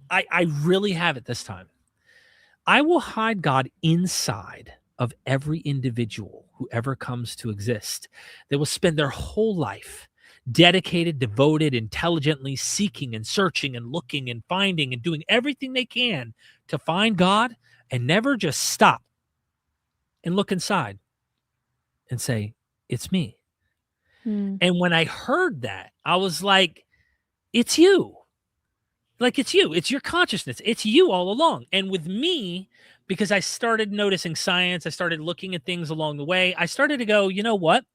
I really have it this time. I will hide God inside of every individual who ever comes to exist. They will spend their whole life dedicated, devoted, intelligently seeking and searching and looking and finding and doing everything they can to find God, and never just stop and look inside and say, it's me. And when I heard that, I was like, it's you. Like it's you, it's your consciousness, it's you all along. And with me, because I started noticing science, I started looking at things along the way, I started to go, you know what?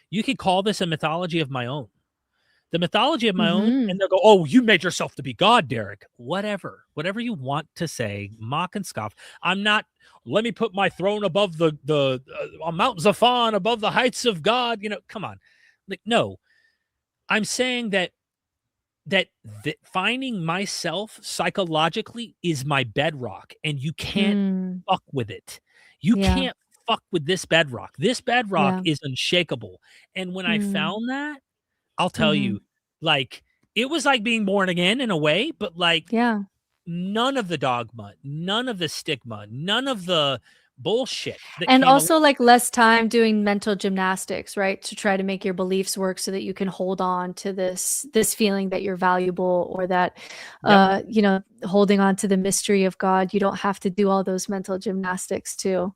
You could call this a mythology of my own. The mythology of my own, and they'll go, oh, you made yourself to be God, Derek. Whatever you want to say, mock and scoff. I'm not, let me put my throne above the Mount Zaphon, above the heights of God. You know, come on. Like, no, I'm saying that finding myself psychologically is my bedrock, and you can't fuck with it. You can't fuck with this bedrock. This bedrock is unshakable. And when I found that, I'll tell you, like, it was like being born again in a way, but like none of the dogma, none of the stigma, none of the bullshit. And also like less time doing mental gymnastics, right? To try to make your beliefs work so that you can hold on to this feeling that you're valuable, or that, you know, holding on to the mystery of God. You don't have to do all those mental gymnastics too.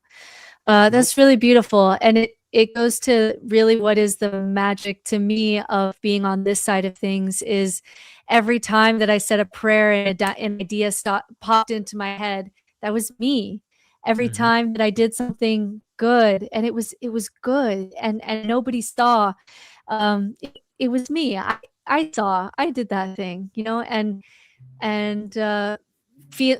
That's really beautiful. And it goes to really what is the magic to me of being on this side of things is every time that I said a prayer and an idea popped into my head, that was me. Every time that I did something good and it was good and nobody saw, it was me. I did that thing, you know, and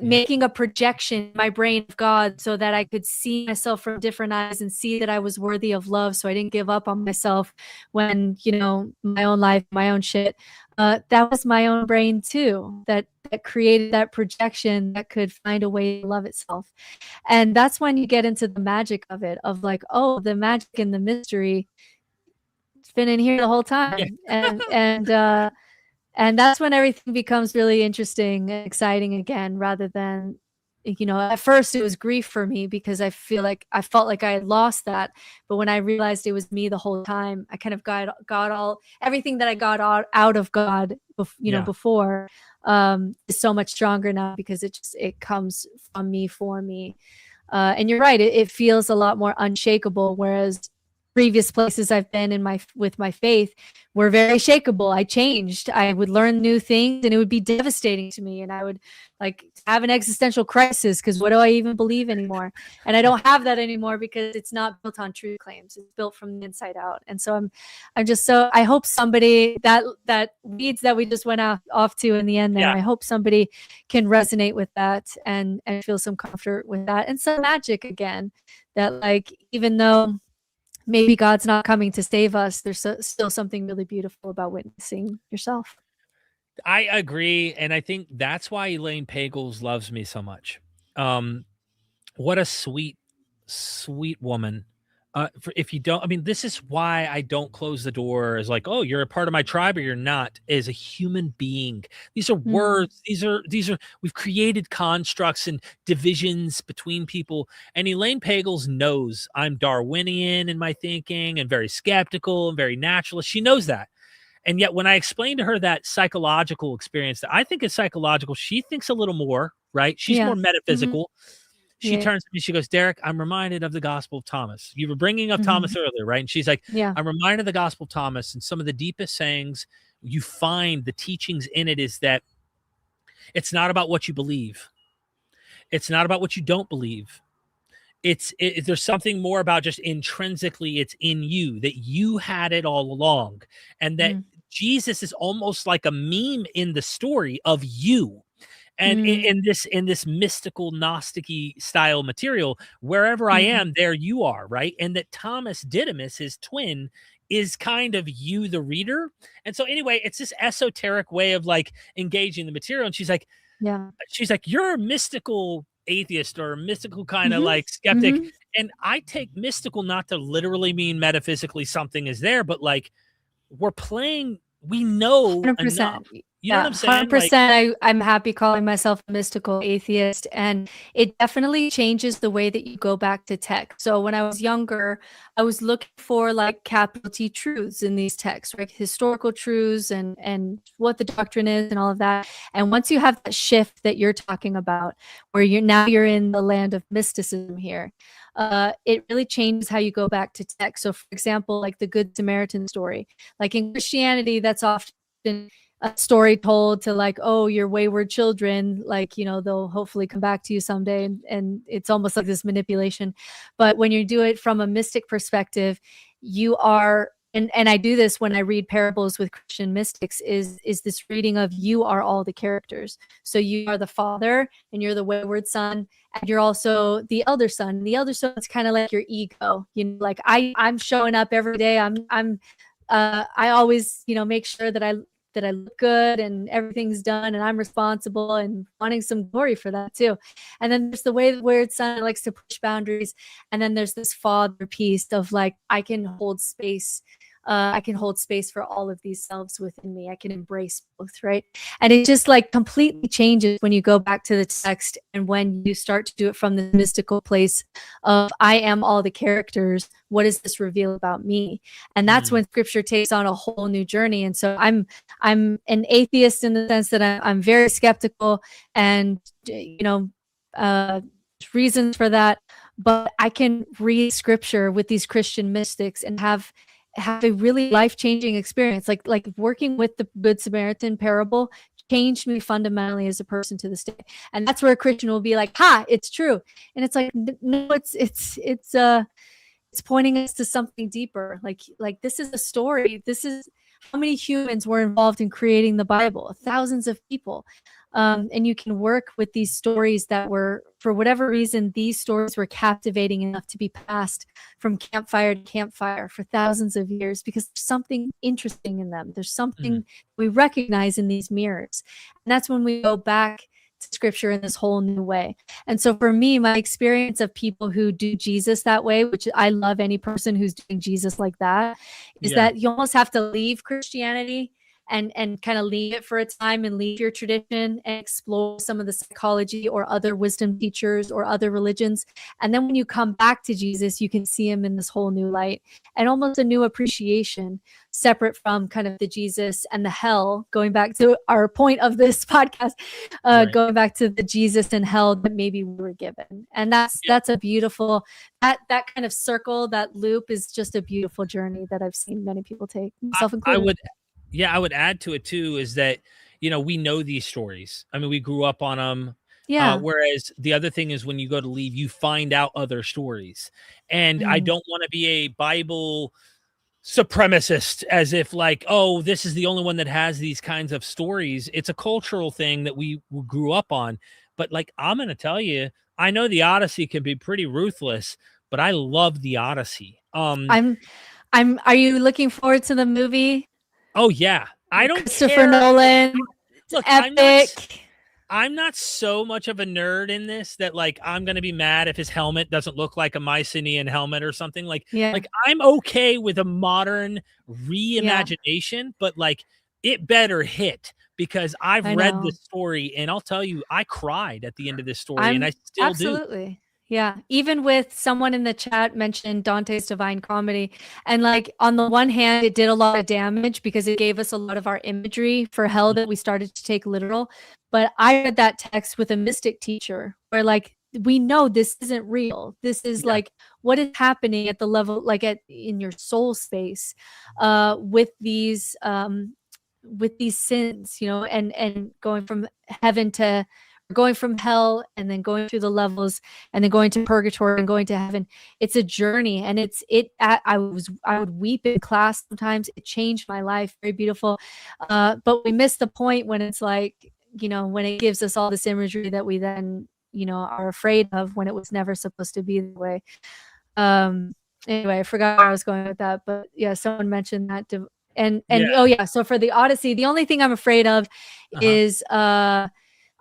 making a projection in my brain of God so that I could see myself from different eyes and see that I was worthy of love. So I didn't give up on myself when, you know, my own life, my own shit. That was my own brain too, that created that projection that could find a way to love itself. And that's when you get into the magic of it, of like, oh, the magic and the mystery, it's been in here the whole time. And that's when everything becomes really interesting and exciting again, rather than, you know, at first it was grief for me because I felt like I had lost that. But when I realized it was me the whole time, I kind of got everything that I got out of God, you know, before, is so much stronger now because it comes from me, for me. And you're right. It feels a lot more unshakable. Whereas previous places I've been with my faith were very shakeable. I changed. I would learn new things and it would be devastating to me. And I would like have an existential crisis because what do I even believe anymore? And I don't have that anymore because it's not built on truth claims. It's built from the inside out. And so I'm just so, I hope somebody that weeds that we just went off to in the end there, I hope somebody can resonate with that and feel some comfort with that and some magic again, that like, even though maybe God's not coming to save us, there's still something really beautiful about witnessing yourself. I agree. And I think that's why Elaine Pagels loves me so much. What a sweet, sweet woman. If you don't, I mean, this is why I don't close the door as like, oh, you're a part of my tribe or you're not. As a human being, these are words. These are we've created constructs and divisions between people. And Elaine Pagels knows I'm Darwinian in my thinking and very skeptical and very naturalist. She knows that. And yet when I explain to her that psychological experience that I think is psychological, she thinks a little more, right? She's more metaphysical. She turns to me, she goes, Derek, I'm reminded of the Gospel of Thomas. You were bringing up Thomas earlier, right? And she's like, I'm reminded of the Gospel of Thomas, and some of the deepest sayings you find, the teachings in it is that it's not about what you believe. It's not about what you don't believe. There's something more about just intrinsically it's in you, that you had it all along, and that Jesus is almost like a meme in the story of you. And in this mystical Gnostic-y style material, wherever I am, there you are, right? And that Thomas Didymus, his twin, is kind of you, the reader. And so anyway, it's this esoteric way of like engaging the material. And she's like, you're a mystical atheist or a mystical kind of like skeptic. And I take mystical not to literally mean metaphysically something is there, but like we're playing, we know 100%. enough. You know what I'm saying? 100%. I'm happy calling myself a mystical atheist, and it definitely changes the way that you go back to tech. So when I was younger, I was looking for like capital T truths in these texts, right? Historical truths and what the doctrine is and all of that. And once you have that shift that you're talking about, where you're in the land of mysticism here, it really changes how you go back to text. So for example, like the Good Samaritan story, like in Christianity, that's often a story told to like, oh, your wayward children, like, you know, they'll hopefully come back to you someday. And it's almost like this manipulation. But when you do it from a mystic perspective, you are, and I do this when I read parables with Christian mystics, is this reading of you are all the characters. So you are the father and you're the wayward son, and you're also the elder son. And the elder son is kind of like your ego, you know, like I'm showing up every day. I always, you know, make sure that I look good and everything's done and I'm responsible, and wanting some glory for that too. And then there's the way the weird son likes to push boundaries. And then there's this father piece of like, I can hold space. I can hold space for all of these selves within me. I can embrace both, right? And it just like completely changes when you go back to the text, and when you start to do it from the mystical place of I am all the characters. What does this reveal about me? And that's when scripture takes on a whole new journey. And so I'm an atheist in the sense that I'm very skeptical, and you know, reasons for that. But I can read scripture with these Christian mystics and have a really life-changing experience. Like working with the Good Samaritan parable changed me fundamentally as a person to this day. And that's where a Christian will be like, ha, it's true. And it's like, no, it's pointing us to something deeper. Like this is a story. This is how many humans were involved in creating the Bible, thousands of people. And you can work with these stories that were, for whatever reason, these stories were captivating enough to be passed from campfire to campfire for thousands of years, because there's something interesting in them. There's something we recognize in these mirrors. And that's when we go back to scripture in this whole new way. And so for me, my experience of people who do Jesus that way, which I love any person who's doing Jesus like that, is that you almost have to leave Christianity and kind of leave it for a time, and leave your tradition and explore some of the psychology or other wisdom teachers or other religions. And then when you come back to Jesus, you can see him in this whole new light, and almost a new appreciation, separate from kind of the Jesus and the hell, going back to our point of this podcast, going back to the Jesus and hell that maybe we were given. And that's a beautiful, that kind of circle, that loop is just a beautiful journey that I've seen many people take, myself included. I would add to it too, is that, you know, we know these stories. I mean, we grew up on them. Yeah. Whereas the other thing is when you go to leave, you find out other stories. And I don't want to be a Bible supremacist, as if like, oh, this is the only one that has these kinds of stories. It's a cultural thing that we grew up on. But like, I'm going to tell you, I know the Odyssey can be pretty ruthless, but I love the Odyssey. Are you looking forward to the movie? Oh yeah. I don't Christopher care. Nolan. Look, epic. I'm not so much of a nerd in this that like I'm gonna be mad if his helmet doesn't look like a Mycenaean helmet or something. Like I'm okay with a modern reimagination, but like it better hit, because I've read the story, and I'll tell you, I cried at the end of this story, and I still do. Yeah. Even with someone in the chat mentioned Dante's Divine Comedy. And like, on the one hand, it did a lot of damage because it gave us a lot of our imagery for hell that we started to take literal. But I read that text with a mystic teacher where like, we know this isn't real. This is like what is happening at the level, like in your soul space, with these sins, you know, and going from heaven to, going from hell, and then going through the levels, and then going to purgatory and going to heaven. It's a journey, and I would weep in class sometimes. It changed my life. Very beautiful. But we miss the point when it's like, you know, when it gives us all this imagery that we then, you know, are afraid of, when it was never supposed to be the way. Anyway, I forgot where I was going with that, but yeah, someone mentioned that. Oh yeah. So for the Odyssey, the only thing I'm afraid of is,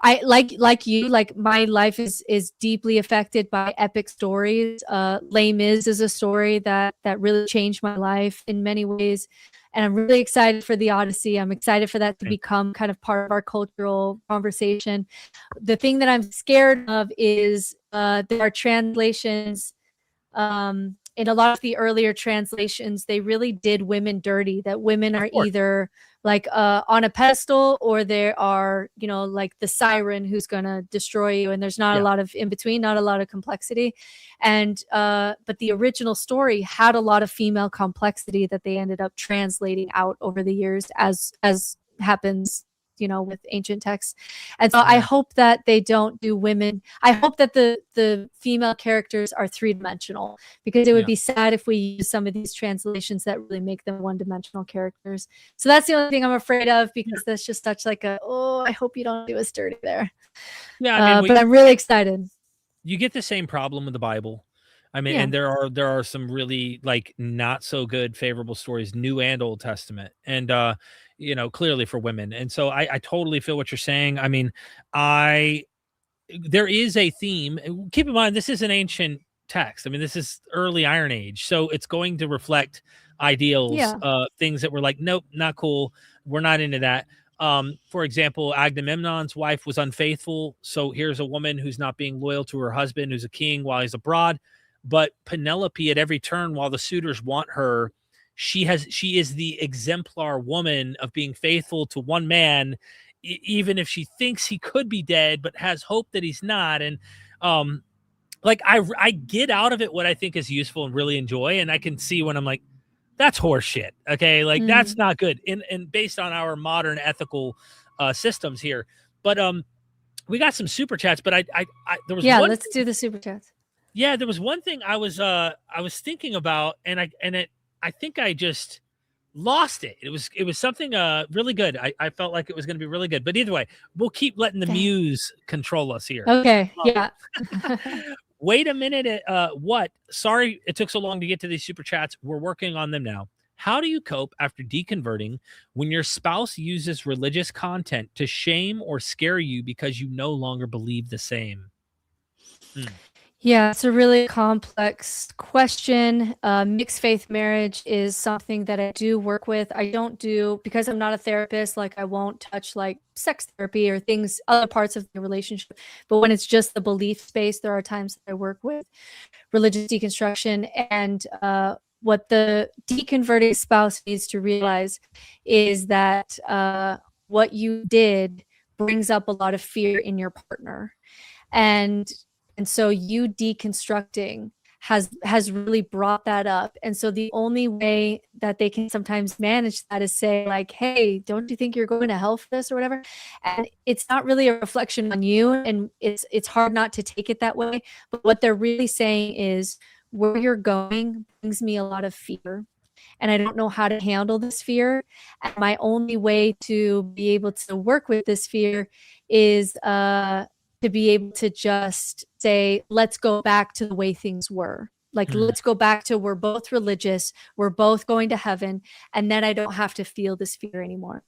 I like you, like my life is deeply affected by epic stories. Les Mis is a story that really changed my life in many ways. And I'm really excited for the Odyssey. I'm excited for that to become kind of part of our cultural conversation. The thing that I'm scared of is there are translations, in a lot of the earlier translations, they really did women dirty, that women are either like on a pedestal, or they are, you know, like the siren who's going to destroy you. And there's not a lot of in between, not a lot of complexity. And but the original story had a lot of female complexity that they ended up translating out over the years as happens, with ancient texts. And so I hope that they don't do women. I hope that the female characters are three-dimensional, because it would be sad if we use some of these translations that really make them one-dimensional characters. So that's the only thing I'm afraid of, because that's just such like I hope you don't do us dirty there. Yeah, but I'm really excited. You get the same problem with the Bible. I mean, and there are some really like not so good favorable stories, New and Old Testament, and clearly for women. And so I totally feel what you're saying. I mean, there is a theme. Keep in mind, this is an ancient text. I mean, this is early Iron Age, so it's going to reflect ideals, things that were like, nope, not cool. We're not into that. For example, Agamemnon's wife was unfaithful. So here's a woman who's not being loyal to her husband, who's a king while he's abroad. But Penelope, at every turn, while the suitors want her, she is the exemplar woman of being faithful to one man, even if she thinks he could be dead, but has hope that he's not. And I get out of it what I think is useful and really enjoy, and I can see when I'm like, that's horseshit. Okay, like that's not good. And based on our modern ethical systems here, but we got some super chats. But there was let's do the super chats. Yeah, there was one thing I was thinking about, and I think I just lost it. It was something really good. I felt like it was going to be really good. But either way, we'll keep letting the muse control us here. Okay. Yeah. Wait a minute. What? Sorry it took so long to get to these super chats. We're working on them now. How do you cope after deconverting when your spouse uses religious content to shame or scare you because you no longer believe the same? Yeah, it's a really complex question. Mixed faith marriage is something that I do work with. I don't do, because I'm not a therapist, like I won't touch like sex therapy or other parts of the relationship. But when it's just the belief space, there are times that I work with religious deconstruction. And what the deconverting spouse needs to realize is that what you did brings up a lot of fear in your partner. And so you deconstructing has really brought that up. And so the only way that they can sometimes manage that is say like, hey, don't you think you're going to hell for this or whatever? And it's not really a reflection on you. And it's hard not to take it that way. But what they're really saying is, where you're going brings me a lot of fear. And I don't know how to handle this fear. And my only way to be able to work with this fear is to be able to just say, let's go back to the way things were. Like, let's go back to, we're both religious, we're both going to heaven, and then I don't have to feel this fear anymore.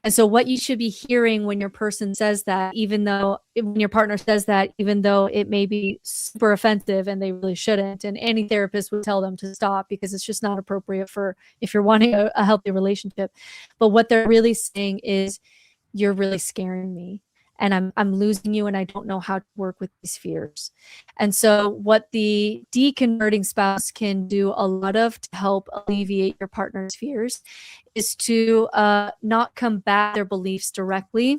And so what you should be hearing when your person says that, when your partner says that, even though it may be super offensive and they really shouldn't, and any therapist would tell them to stop because it's just not appropriate for if you're wanting a healthy relationship. But what they're really saying is, you're really scaring me. And I'm losing you, and I don't know how to work with these fears. And so what the deconverting spouse can do a lot of to help alleviate your partner's fears is to not combat their beliefs directly,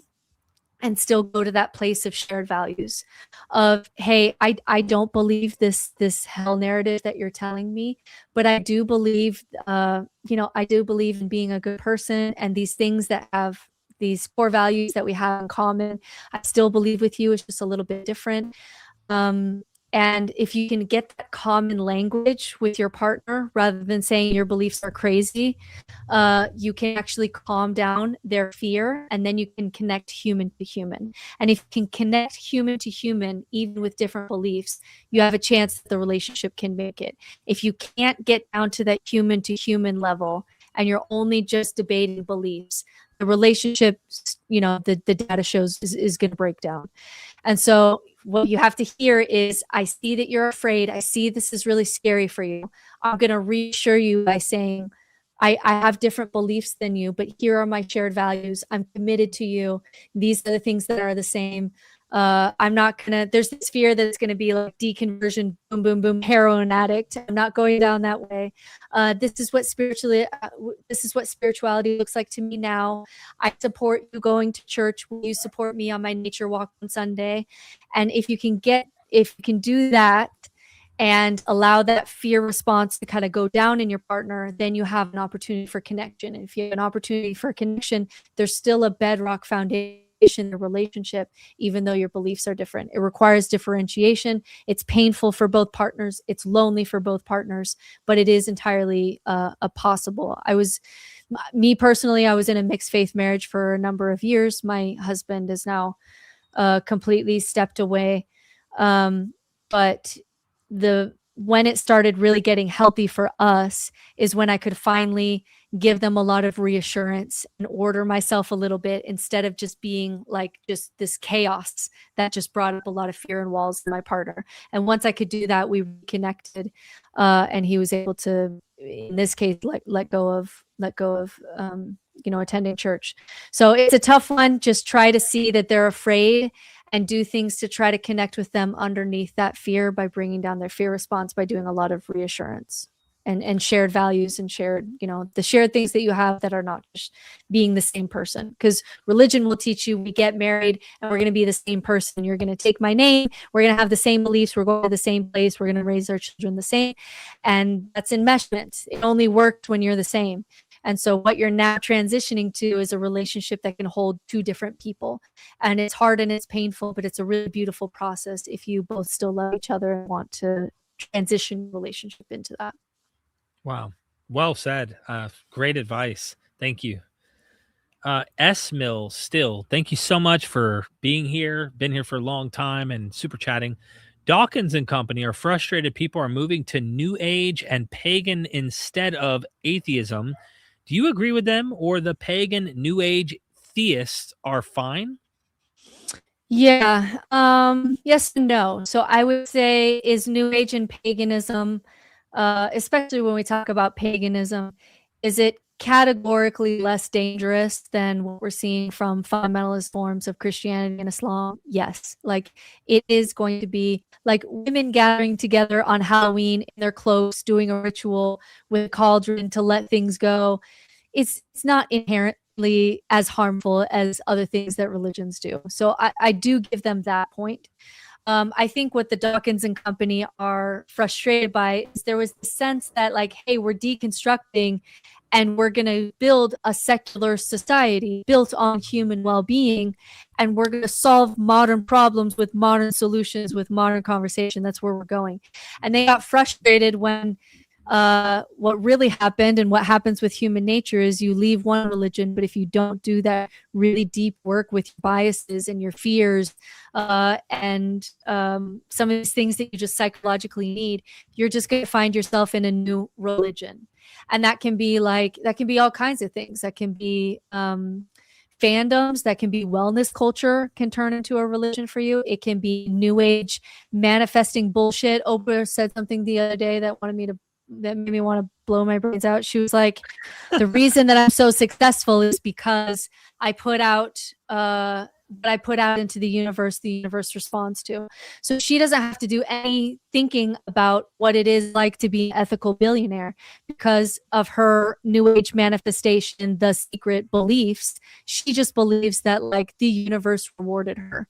and still go to that place of shared values of, hey, I don't believe this hell narrative that you're telling me, but I do believe, I do believe in being a good person, and these things that have these core values that we have in common, I still believe with you. It's just a little bit different. And if you can get that common language with your partner, rather than saying your beliefs are crazy, you can actually calm down their fear, and then you can connect human to human. And if you can connect human to human, even with different beliefs, you have a chance that the relationship can make it. If you can't get down to that human to human level, and you're only just debating beliefs, the relationship, the data shows is going to break down. And so what you have to hear is, I see that you're afraid. I see this is really scary for you. I'm going to reassure you by saying, I have different beliefs than you, but here are my shared values. I'm committed to you. These are the things that are the same. I'm not going to, there's this fear that it's going to be like deconversion, boom, boom, boom, heroin addict. I'm not going down that way. This is what spirituality looks like to me now. I support you going to church. Will you support me on my nature walk on Sunday? And if you can do that, and allow that fear response to kind of go down in your partner, then you have an opportunity for connection. And if you have an opportunity for connection, there's still a bedrock foundation in the relationship, even though your beliefs are different. It requires differentiation. It's painful for both partners. It's lonely for both partners, but it is entirely possible. Me personally, I was in a mixed faith marriage for a number of years. My husband is now completely stepped away. But when it started really getting healthy for us is when I could finally give them a lot of reassurance and order myself a little bit, instead of just being like just this chaos that just brought up a lot of fear and walls in my partner. And once I could do that, we reconnected, and he was able to, in this case, let go of attending church. So it's a tough one. Just try to see that they're afraid and do things to try to connect with them underneath that fear by bringing down their fear response, by doing a lot of reassurance and shared values and shared, the shared things that you have that are not just being the same person. Because religion will teach you, we get married and we're going to be the same person. You're going to take my name. We're going to have the same beliefs. We're going to the same place. We're going to raise our children the same. And that's enmeshment. It only worked when you're the same. And so what you're now transitioning to is a relationship that can hold two different people. And it's hard and it's painful, but it's a really beautiful process if you both still love each other and want to transition relationship into that. Wow. Well said. Great advice. Thank you. S Mill still, thank you so much for being here. Been here for a long time and super chatting. Dawkins and company are frustrated people are moving to New Age and pagan instead of atheism. Do you agree with them, or the pagan New Age theists are fine? Yeah. Yes and no. So I would say, is New Age and paganism, especially when we talk about paganism, is it categorically less dangerous than what we're seeing from fundamentalist forms of Christianity and Islam? Yes. Like, it is going to be like women gathering together on Halloween in their clothes, doing a ritual with a cauldron to let things go. It's not inherently as harmful as other things that religions do. So I do give them that point. I think what the Dawkins and company are frustrated by is there was the sense that, like, hey, we're deconstructing and we're going to build a secular society built on human well-being, and we're going to solve modern problems with modern solutions, with modern conversation. That's where we're going. And they got frustrated when what really happened, and what happens with human nature, is you leave one religion, but if you don't do that really deep work with your biases and your fears, and some of these things that you just psychologically need, you're just going to find yourself in a new religion. And that can be all kinds of things. That can be fandoms, that can be wellness culture, can turn into a religion for you. It can be New Age manifesting bullshit. Oprah said something the other day that made me want to blow my brains out. She was like, the reason that I'm so successful is because I put out what I put out into the universe responds to. So she doesn't have to do any thinking about what it is like to be an ethical billionaire because of her New Age manifestation, the secret beliefs. She just believes that, like, the universe rewarded her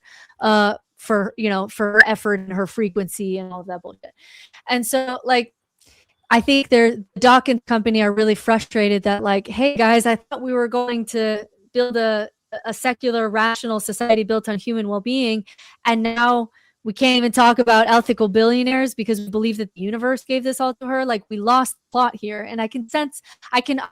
for her effort and her frequency and all of that bullshit. And so, like, I think the Dawkins company are really frustrated that, like, hey guys, I thought we were going to build a secular, rational society built on human well-being, and now we can't even talk about ethical billionaires because we believe that the universe gave this all to her. Like, we lost the plot here. And I can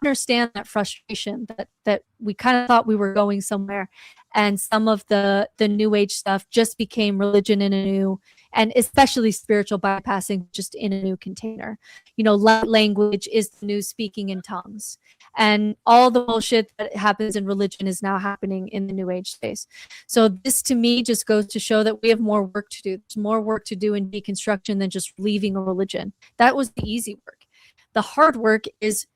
understand that frustration that we kind of thought we were going somewhere, and some of the New Age stuff just became religion in a new, and especially spiritual bypassing, just in a new container. Light language is the new speaking in tongues. And all the bullshit that happens in religion is now happening in the New Age space. So this, to me, just goes to show that we have more work to do. There's more work to do in deconstruction than just leaving a religion. That was the easy work. The hard work is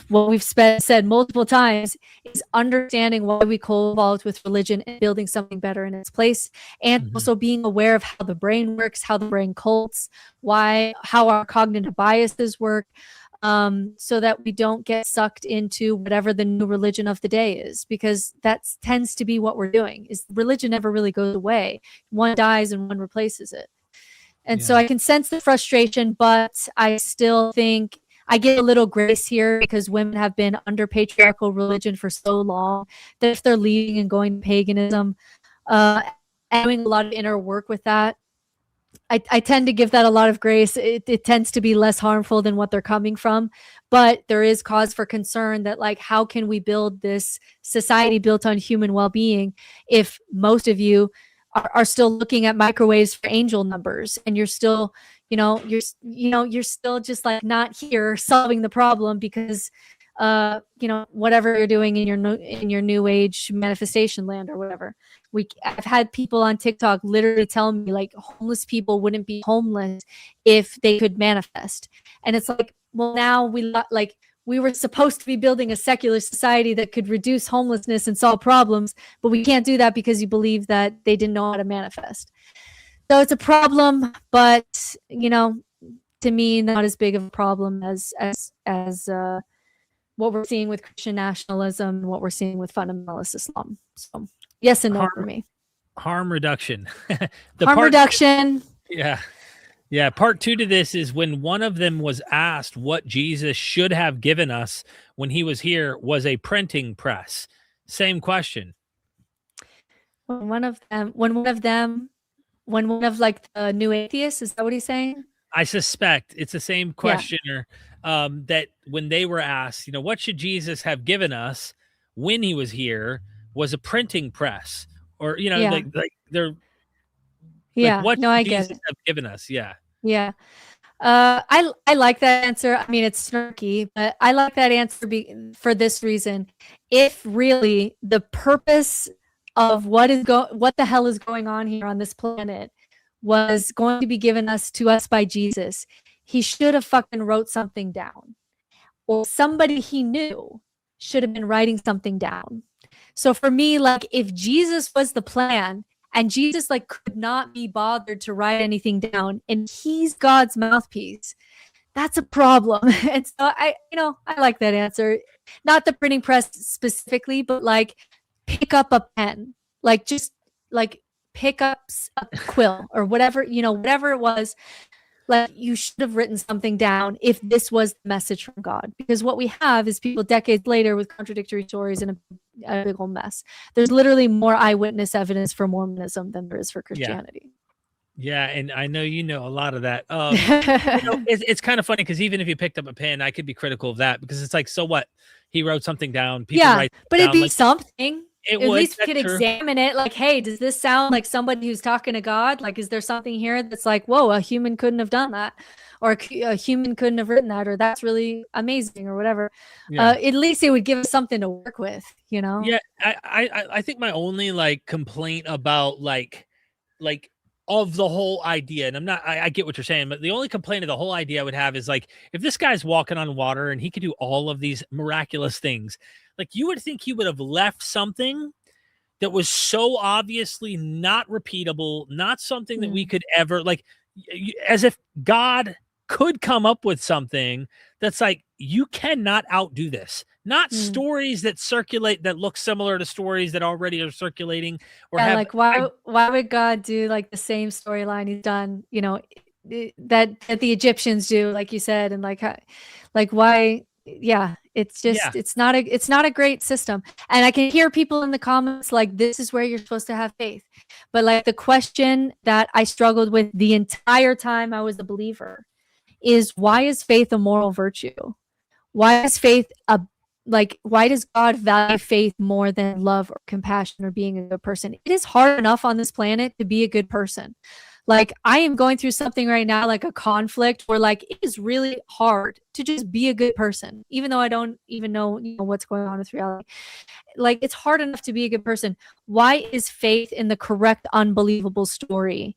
what we've said multiple times, is understanding why we co-evolved with religion and building something better in its place, and also being aware of how the brain works, how the brain cults, how our cognitive biases work, so that we don't get sucked into whatever the new religion of the day is, because that tends to be what we're doing. Is religion never really goes away. One dies and one replaces it. And so I can sense the frustration, but I still think I get a little grace here because women have been under patriarchal religion for so long that if they're leaving and going to paganism, and doing a lot of inner work with that, I tend to give that a lot of grace. It tends to be less harmful than what they're coming from, but there is cause for concern that, like, how can we build this society built on human well-being if most of you are still looking at microwaves for angel numbers, and you're still, you're still just like not here solving the problem because, whatever you're doing in your new age manifestation land or whatever. I've had people on TikTok literally tell me, like, homeless people wouldn't be homeless if they could manifest. And it's like, well, now we were supposed to be building a secular society that could reduce homelessness and solve problems, but we can't do that because you believe that they didn't know how to manifest. So it's a problem, but to me, not as big of a problem as what we're seeing with Christian nationalism and what we're seeing with fundamentalist Islam. So yes and no for me. Harm reduction. Reduction. Yeah. Yeah. Part 2 to this is when one of them was asked what Jesus should have given us when he was here was a printing press. Same question. When one of like the new atheists, is that what he's saying? I suspect it's the same questioner that when they were asked, what should Jesus have given us when he was here was a printing press, or like they're what I Jesus get it. have given us. Yeah. I like that answer. I mean, it's snarky, but I like that answer for this reason. If really the purpose of what the hell is going on here on this planet was going to be given to us by Jesus, he should have fucking wrote something down, or somebody he knew should have been writing something down. So for me, like, if Jesus was the plan and Jesus could not be bothered to write anything down, and he's God's mouthpiece, that's a problem. And so I like that answer. Not the printing press specifically, but pick up a pen, just pick up a quill or whatever, whatever it was. You should have written something down if this was the message from God, because what we have is people decades later with contradictory stories and a big old mess. There's literally more eyewitness evidence for Mormonism than there is for Christianity. Yeah, and I know a lot of that. It's kind of funny because even if you picked up a pen, I could be critical of that because it's like, so what? He wrote something down. People write but down, it'd be something. At least we could examine it. Hey, does this sound like somebody who's talking to God? Is there something here that's like, whoa, a human couldn't have done that, or a human couldn't have written that, or that's really amazing, or whatever. At least it would give us something to work with, Yeah, I think my only complaint about of the whole idea, and I get what you're saying, but the only complaint of the whole idea I would have is if this guy's walking on water and he could do all of these miraculous things, you would think he would have left something that was so obviously not repeatable, not something that we could ever as if God could come up with something that's you cannot outdo this. Not stories that circulate that look similar to stories that already are circulating, or why would God do the same storyline he's done, that the Egyptians do, like you said, and why? Yeah, it's just it's not a great system. And I can hear people in the comments this is where you're supposed to have faith, but the question that I struggled with the entire time I was a believer is, why is faith a moral virtue? Why is faith why does God value faith more than love or compassion or being a good person? It is hard enough on this planet to be a good person. I am going through something right now, a conflict where it is really hard to just be a good person, even though I don't even know, what's going on with reality. It's hard enough to be a good person. Why is faith in the correct, unbelievable story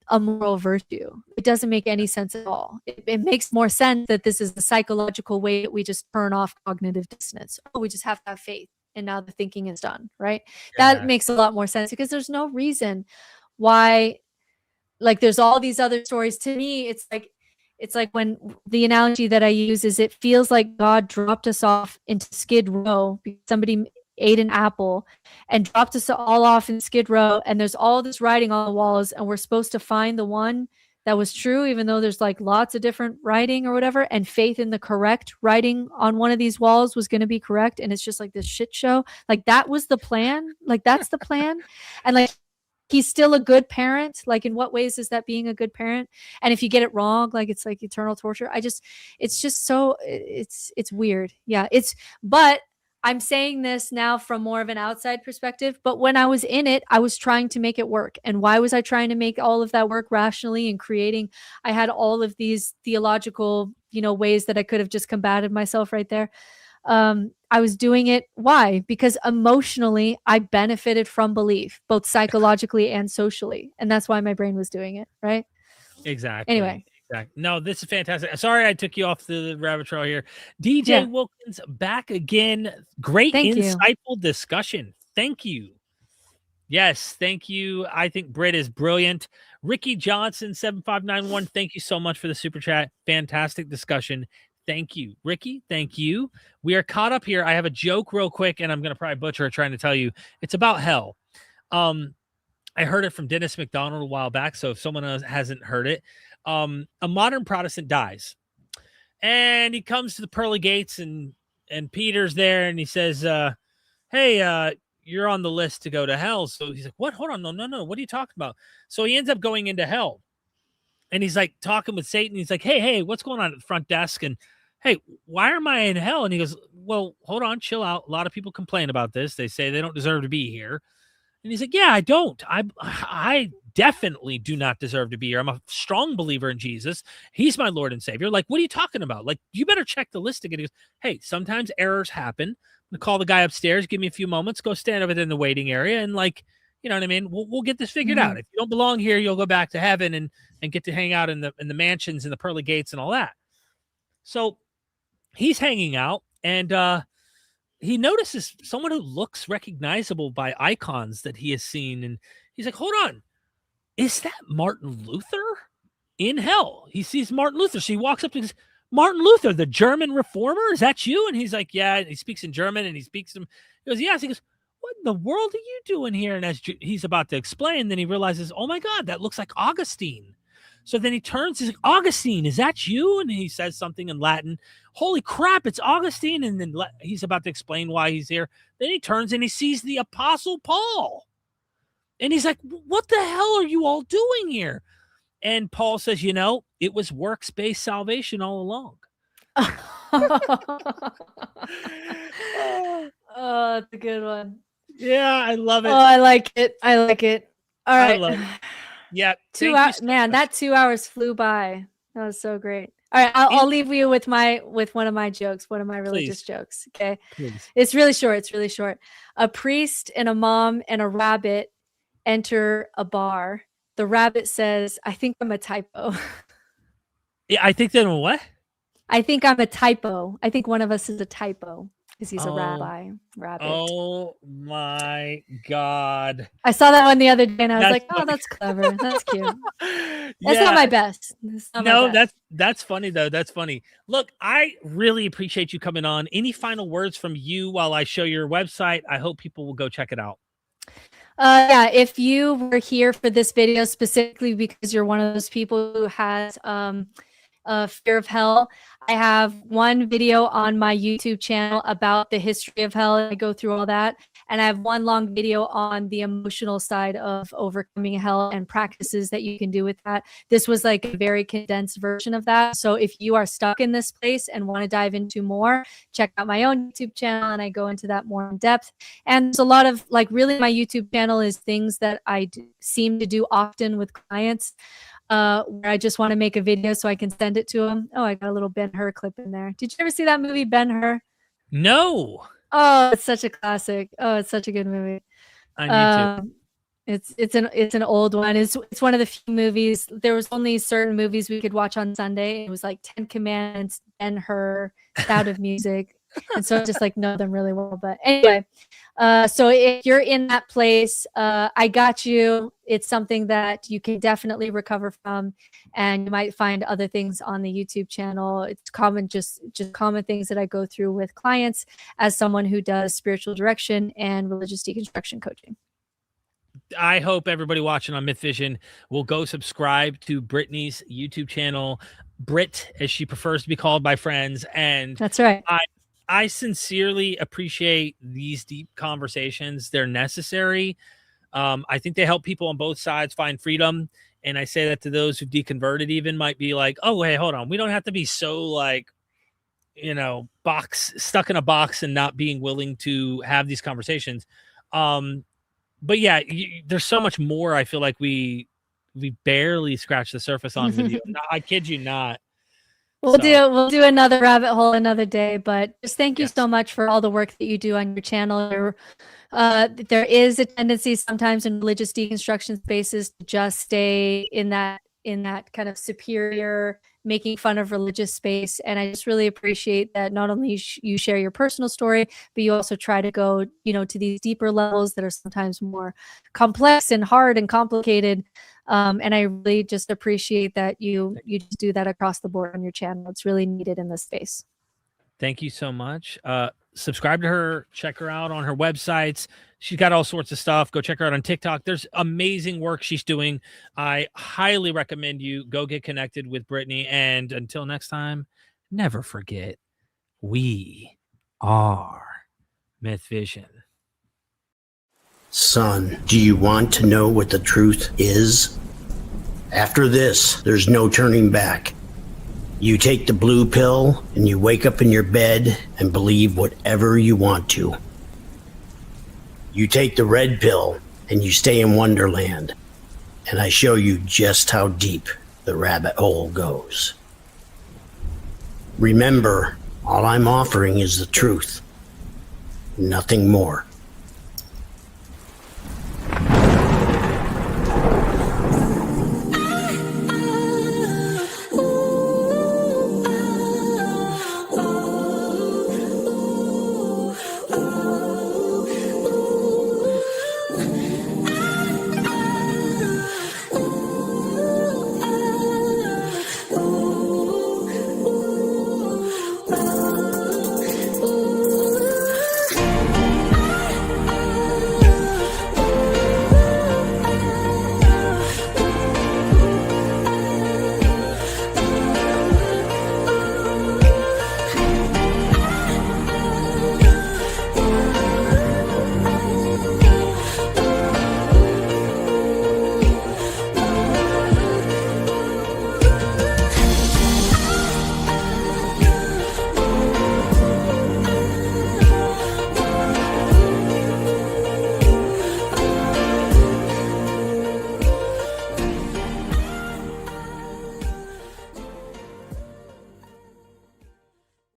a moral virtue? It doesn't make any sense at all. It makes more sense that this is the psychological way that we just turn off cognitive dissonance. Oh, we just have to have faith, and now the thinking is done, right? That makes a lot more sense, because there's no reason why there's all these other stories. To me, it's like when the analogy that I use is, it feels like God dropped us off into Skid Row because somebody ate an apple and dropped us all off in Skid Row, and there's all this writing on the walls, and we're supposed to find the one that was true, even though there's like lots of different writing or whatever, and faith in the correct writing on one of these walls was going to be correct. And it's just like this shit show. Like that was the plan. Like that's the plan. And like, he's still a good parent. Like in what ways is that being a good parent? And if you get it wrong, like it's like eternal torture. It's just so it's weird. Yeah. But I'm saying this now from more of an outside perspective, but when I was in it, I was trying to make it work. And why was I trying to make all of that work rationally and creating? I had all of these theological, ways that I could have just combated myself right there. I was doing it. Why? Because emotionally, I benefited from belief, both psychologically and socially. And that's why my brain was doing it. Right. Exactly. Anyway. No, this is fantastic. Sorry I took you off the rabbit trail here. DJ Wilkins back again. Great, insightful discussion. Thank you. Yes, thank you. I think Britt is brilliant. Ricky Johnson, 7591. Thank you so much for the super chat. Fantastic discussion. Thank you, Ricky. Thank you. We are caught up here. I have a joke real quick, and I'm going to probably butcher it trying to tell you. It's about hell. I heard it from Dennis McDonald a while back, so if someone else hasn't heard it, a modern Protestant dies, and he comes to the pearly gates, and Peter's there, and he says, hey, you're on the list to go to hell. So he's like, what? Hold on. No. What are you talking about? So he ends up going into hell, and he's like talking with Satan. He's like, hey, what's going on at the front desk? And hey, why am I in hell? And he goes, well, hold on, chill out. A lot of people complain about this. They say they don't deserve to be here. And he's like, yeah, I don't. I definitely do not deserve to be here. I'm a strong believer in Jesus. He's my Lord and Savior. Like, what are you talking about? Like, you better check the list again. He goes, hey, sometimes errors happen. I'm gonna call the guy upstairs. Give me a few moments. Go stand over there in the waiting area. And like, you know what I mean? We'll get this figured out. If you don't belong here, you'll go back to heaven and get to hang out in the mansions and the pearly gates and all that. So he's hanging out, and he notices someone who looks recognizable by icons that he has seen. And he's like, hold on, is that Martin Luther in hell? He sees Martin Luther. So he walks up to him, Martin Luther, the German reformer, is that you? And he's like, yeah. And he speaks in German, and he speaks to him. He goes, yes. He goes, what in the world are you doing here? And as he's about to explain, then he realizes, oh my God, that looks like Augustine. So then he turns, he's like, Augustine, is that you? And he says something in Latin. Holy crap, it's Augustine. And then he's about to explain why he's here. Then he turns and he sees the Apostle Paul. And he's like, what the hell are you all doing here? And Paul says, it was works-based salvation all along. Oh, that's a good one. Yeah, I love it. Oh, I like it. All right. I love it. Yeah. 2 hours, man, that 2 hours flew by. That was so great. All right, I'll leave you with one of my jokes, one of my religious jokes. Okay. Please. It's really short. A priest and a mom and a rabbit enter a bar. The rabbit says, I think I'm a typo. Yeah, I think then what? I think I'm a typo. I think one of us is a typo because he's a rabbit. Oh my God. I saw that one the other day and I was like, oh, that's clever. That's cute. That's not my best. That's funny though. That's funny. Look, I really appreciate you coming on. Any final words from you while I show your website? I hope people will go check it out. Yeah, if you were here for this video specifically because you're one of those people who has fear of hell, I have one video on my YouTube channel about the history of hell. I go through all that. And I have one long video on the emotional side of overcoming hell and practices that you can do with that. This was like a very condensed version of that. So if you are stuck in this place and want to dive into more, check out my own YouTube channel and I go into that more in depth. And there's a lot of really my YouTube channel is things that I seem to do often with clients. Where I just want to make a video so I can send it to them. Oh, I got a little Ben-Hur clip in there. Did you ever see that movie Ben-Hur? No. Oh, it's such a classic. Oh, it's such a good movie. I need to. It's an old one. It's one of the few movies. There was only certain movies we could watch on Sunday. It was like 10 Commandments, Ben-Hur, Sound of Music. And so I just know them really well. But anyway, so if you're in that place, I got you. It's something that you can definitely recover from, and you might find other things on the YouTube channel. It's common, just common things that I go through with clients as someone who does spiritual direction and religious deconstruction coaching. I hope everybody watching on MythVision will go subscribe to Brittney's YouTube channel, Britt, as she prefers to be called by friends. And That's right. I sincerely appreciate these deep conversations. They're necessary. I think they help people on both sides find freedom. And I say that to those who've deconverted even might be like, oh, hey, hold on. We don't have to be so like, stuck in a box and not being willing to have these conversations. But yeah, there's so much more. I feel like we barely scratched the surface on video. I kid you not. We'll do another rabbit hole another day, but just thank you so much for all the work that you do on your channel. There is a tendency sometimes in religious deconstruction spaces to just stay in that kind of superior, making fun of religious space. And I just really appreciate that not only you share your personal story, but you also try to go, to these deeper levels that are sometimes more complex and hard and complicated. And I really just appreciate that you just do that across the board on your channel. It's really needed in this space. Thank you so much. Subscribe to her, check her out on her websites. She's got all sorts of stuff. Go check her out on TikTok. There's amazing work she's doing. I highly recommend you go get connected with Brittney. And until next time, never forget, we are MythVision. Son, do you want to know what the truth is? After this, there's no turning back. You take the blue pill and you wake up in your bed and believe whatever you want to. You take the red pill and you stay in Wonderland. And I show you just how deep the rabbit hole goes. Remember, all I'm offering is the truth. Nothing more.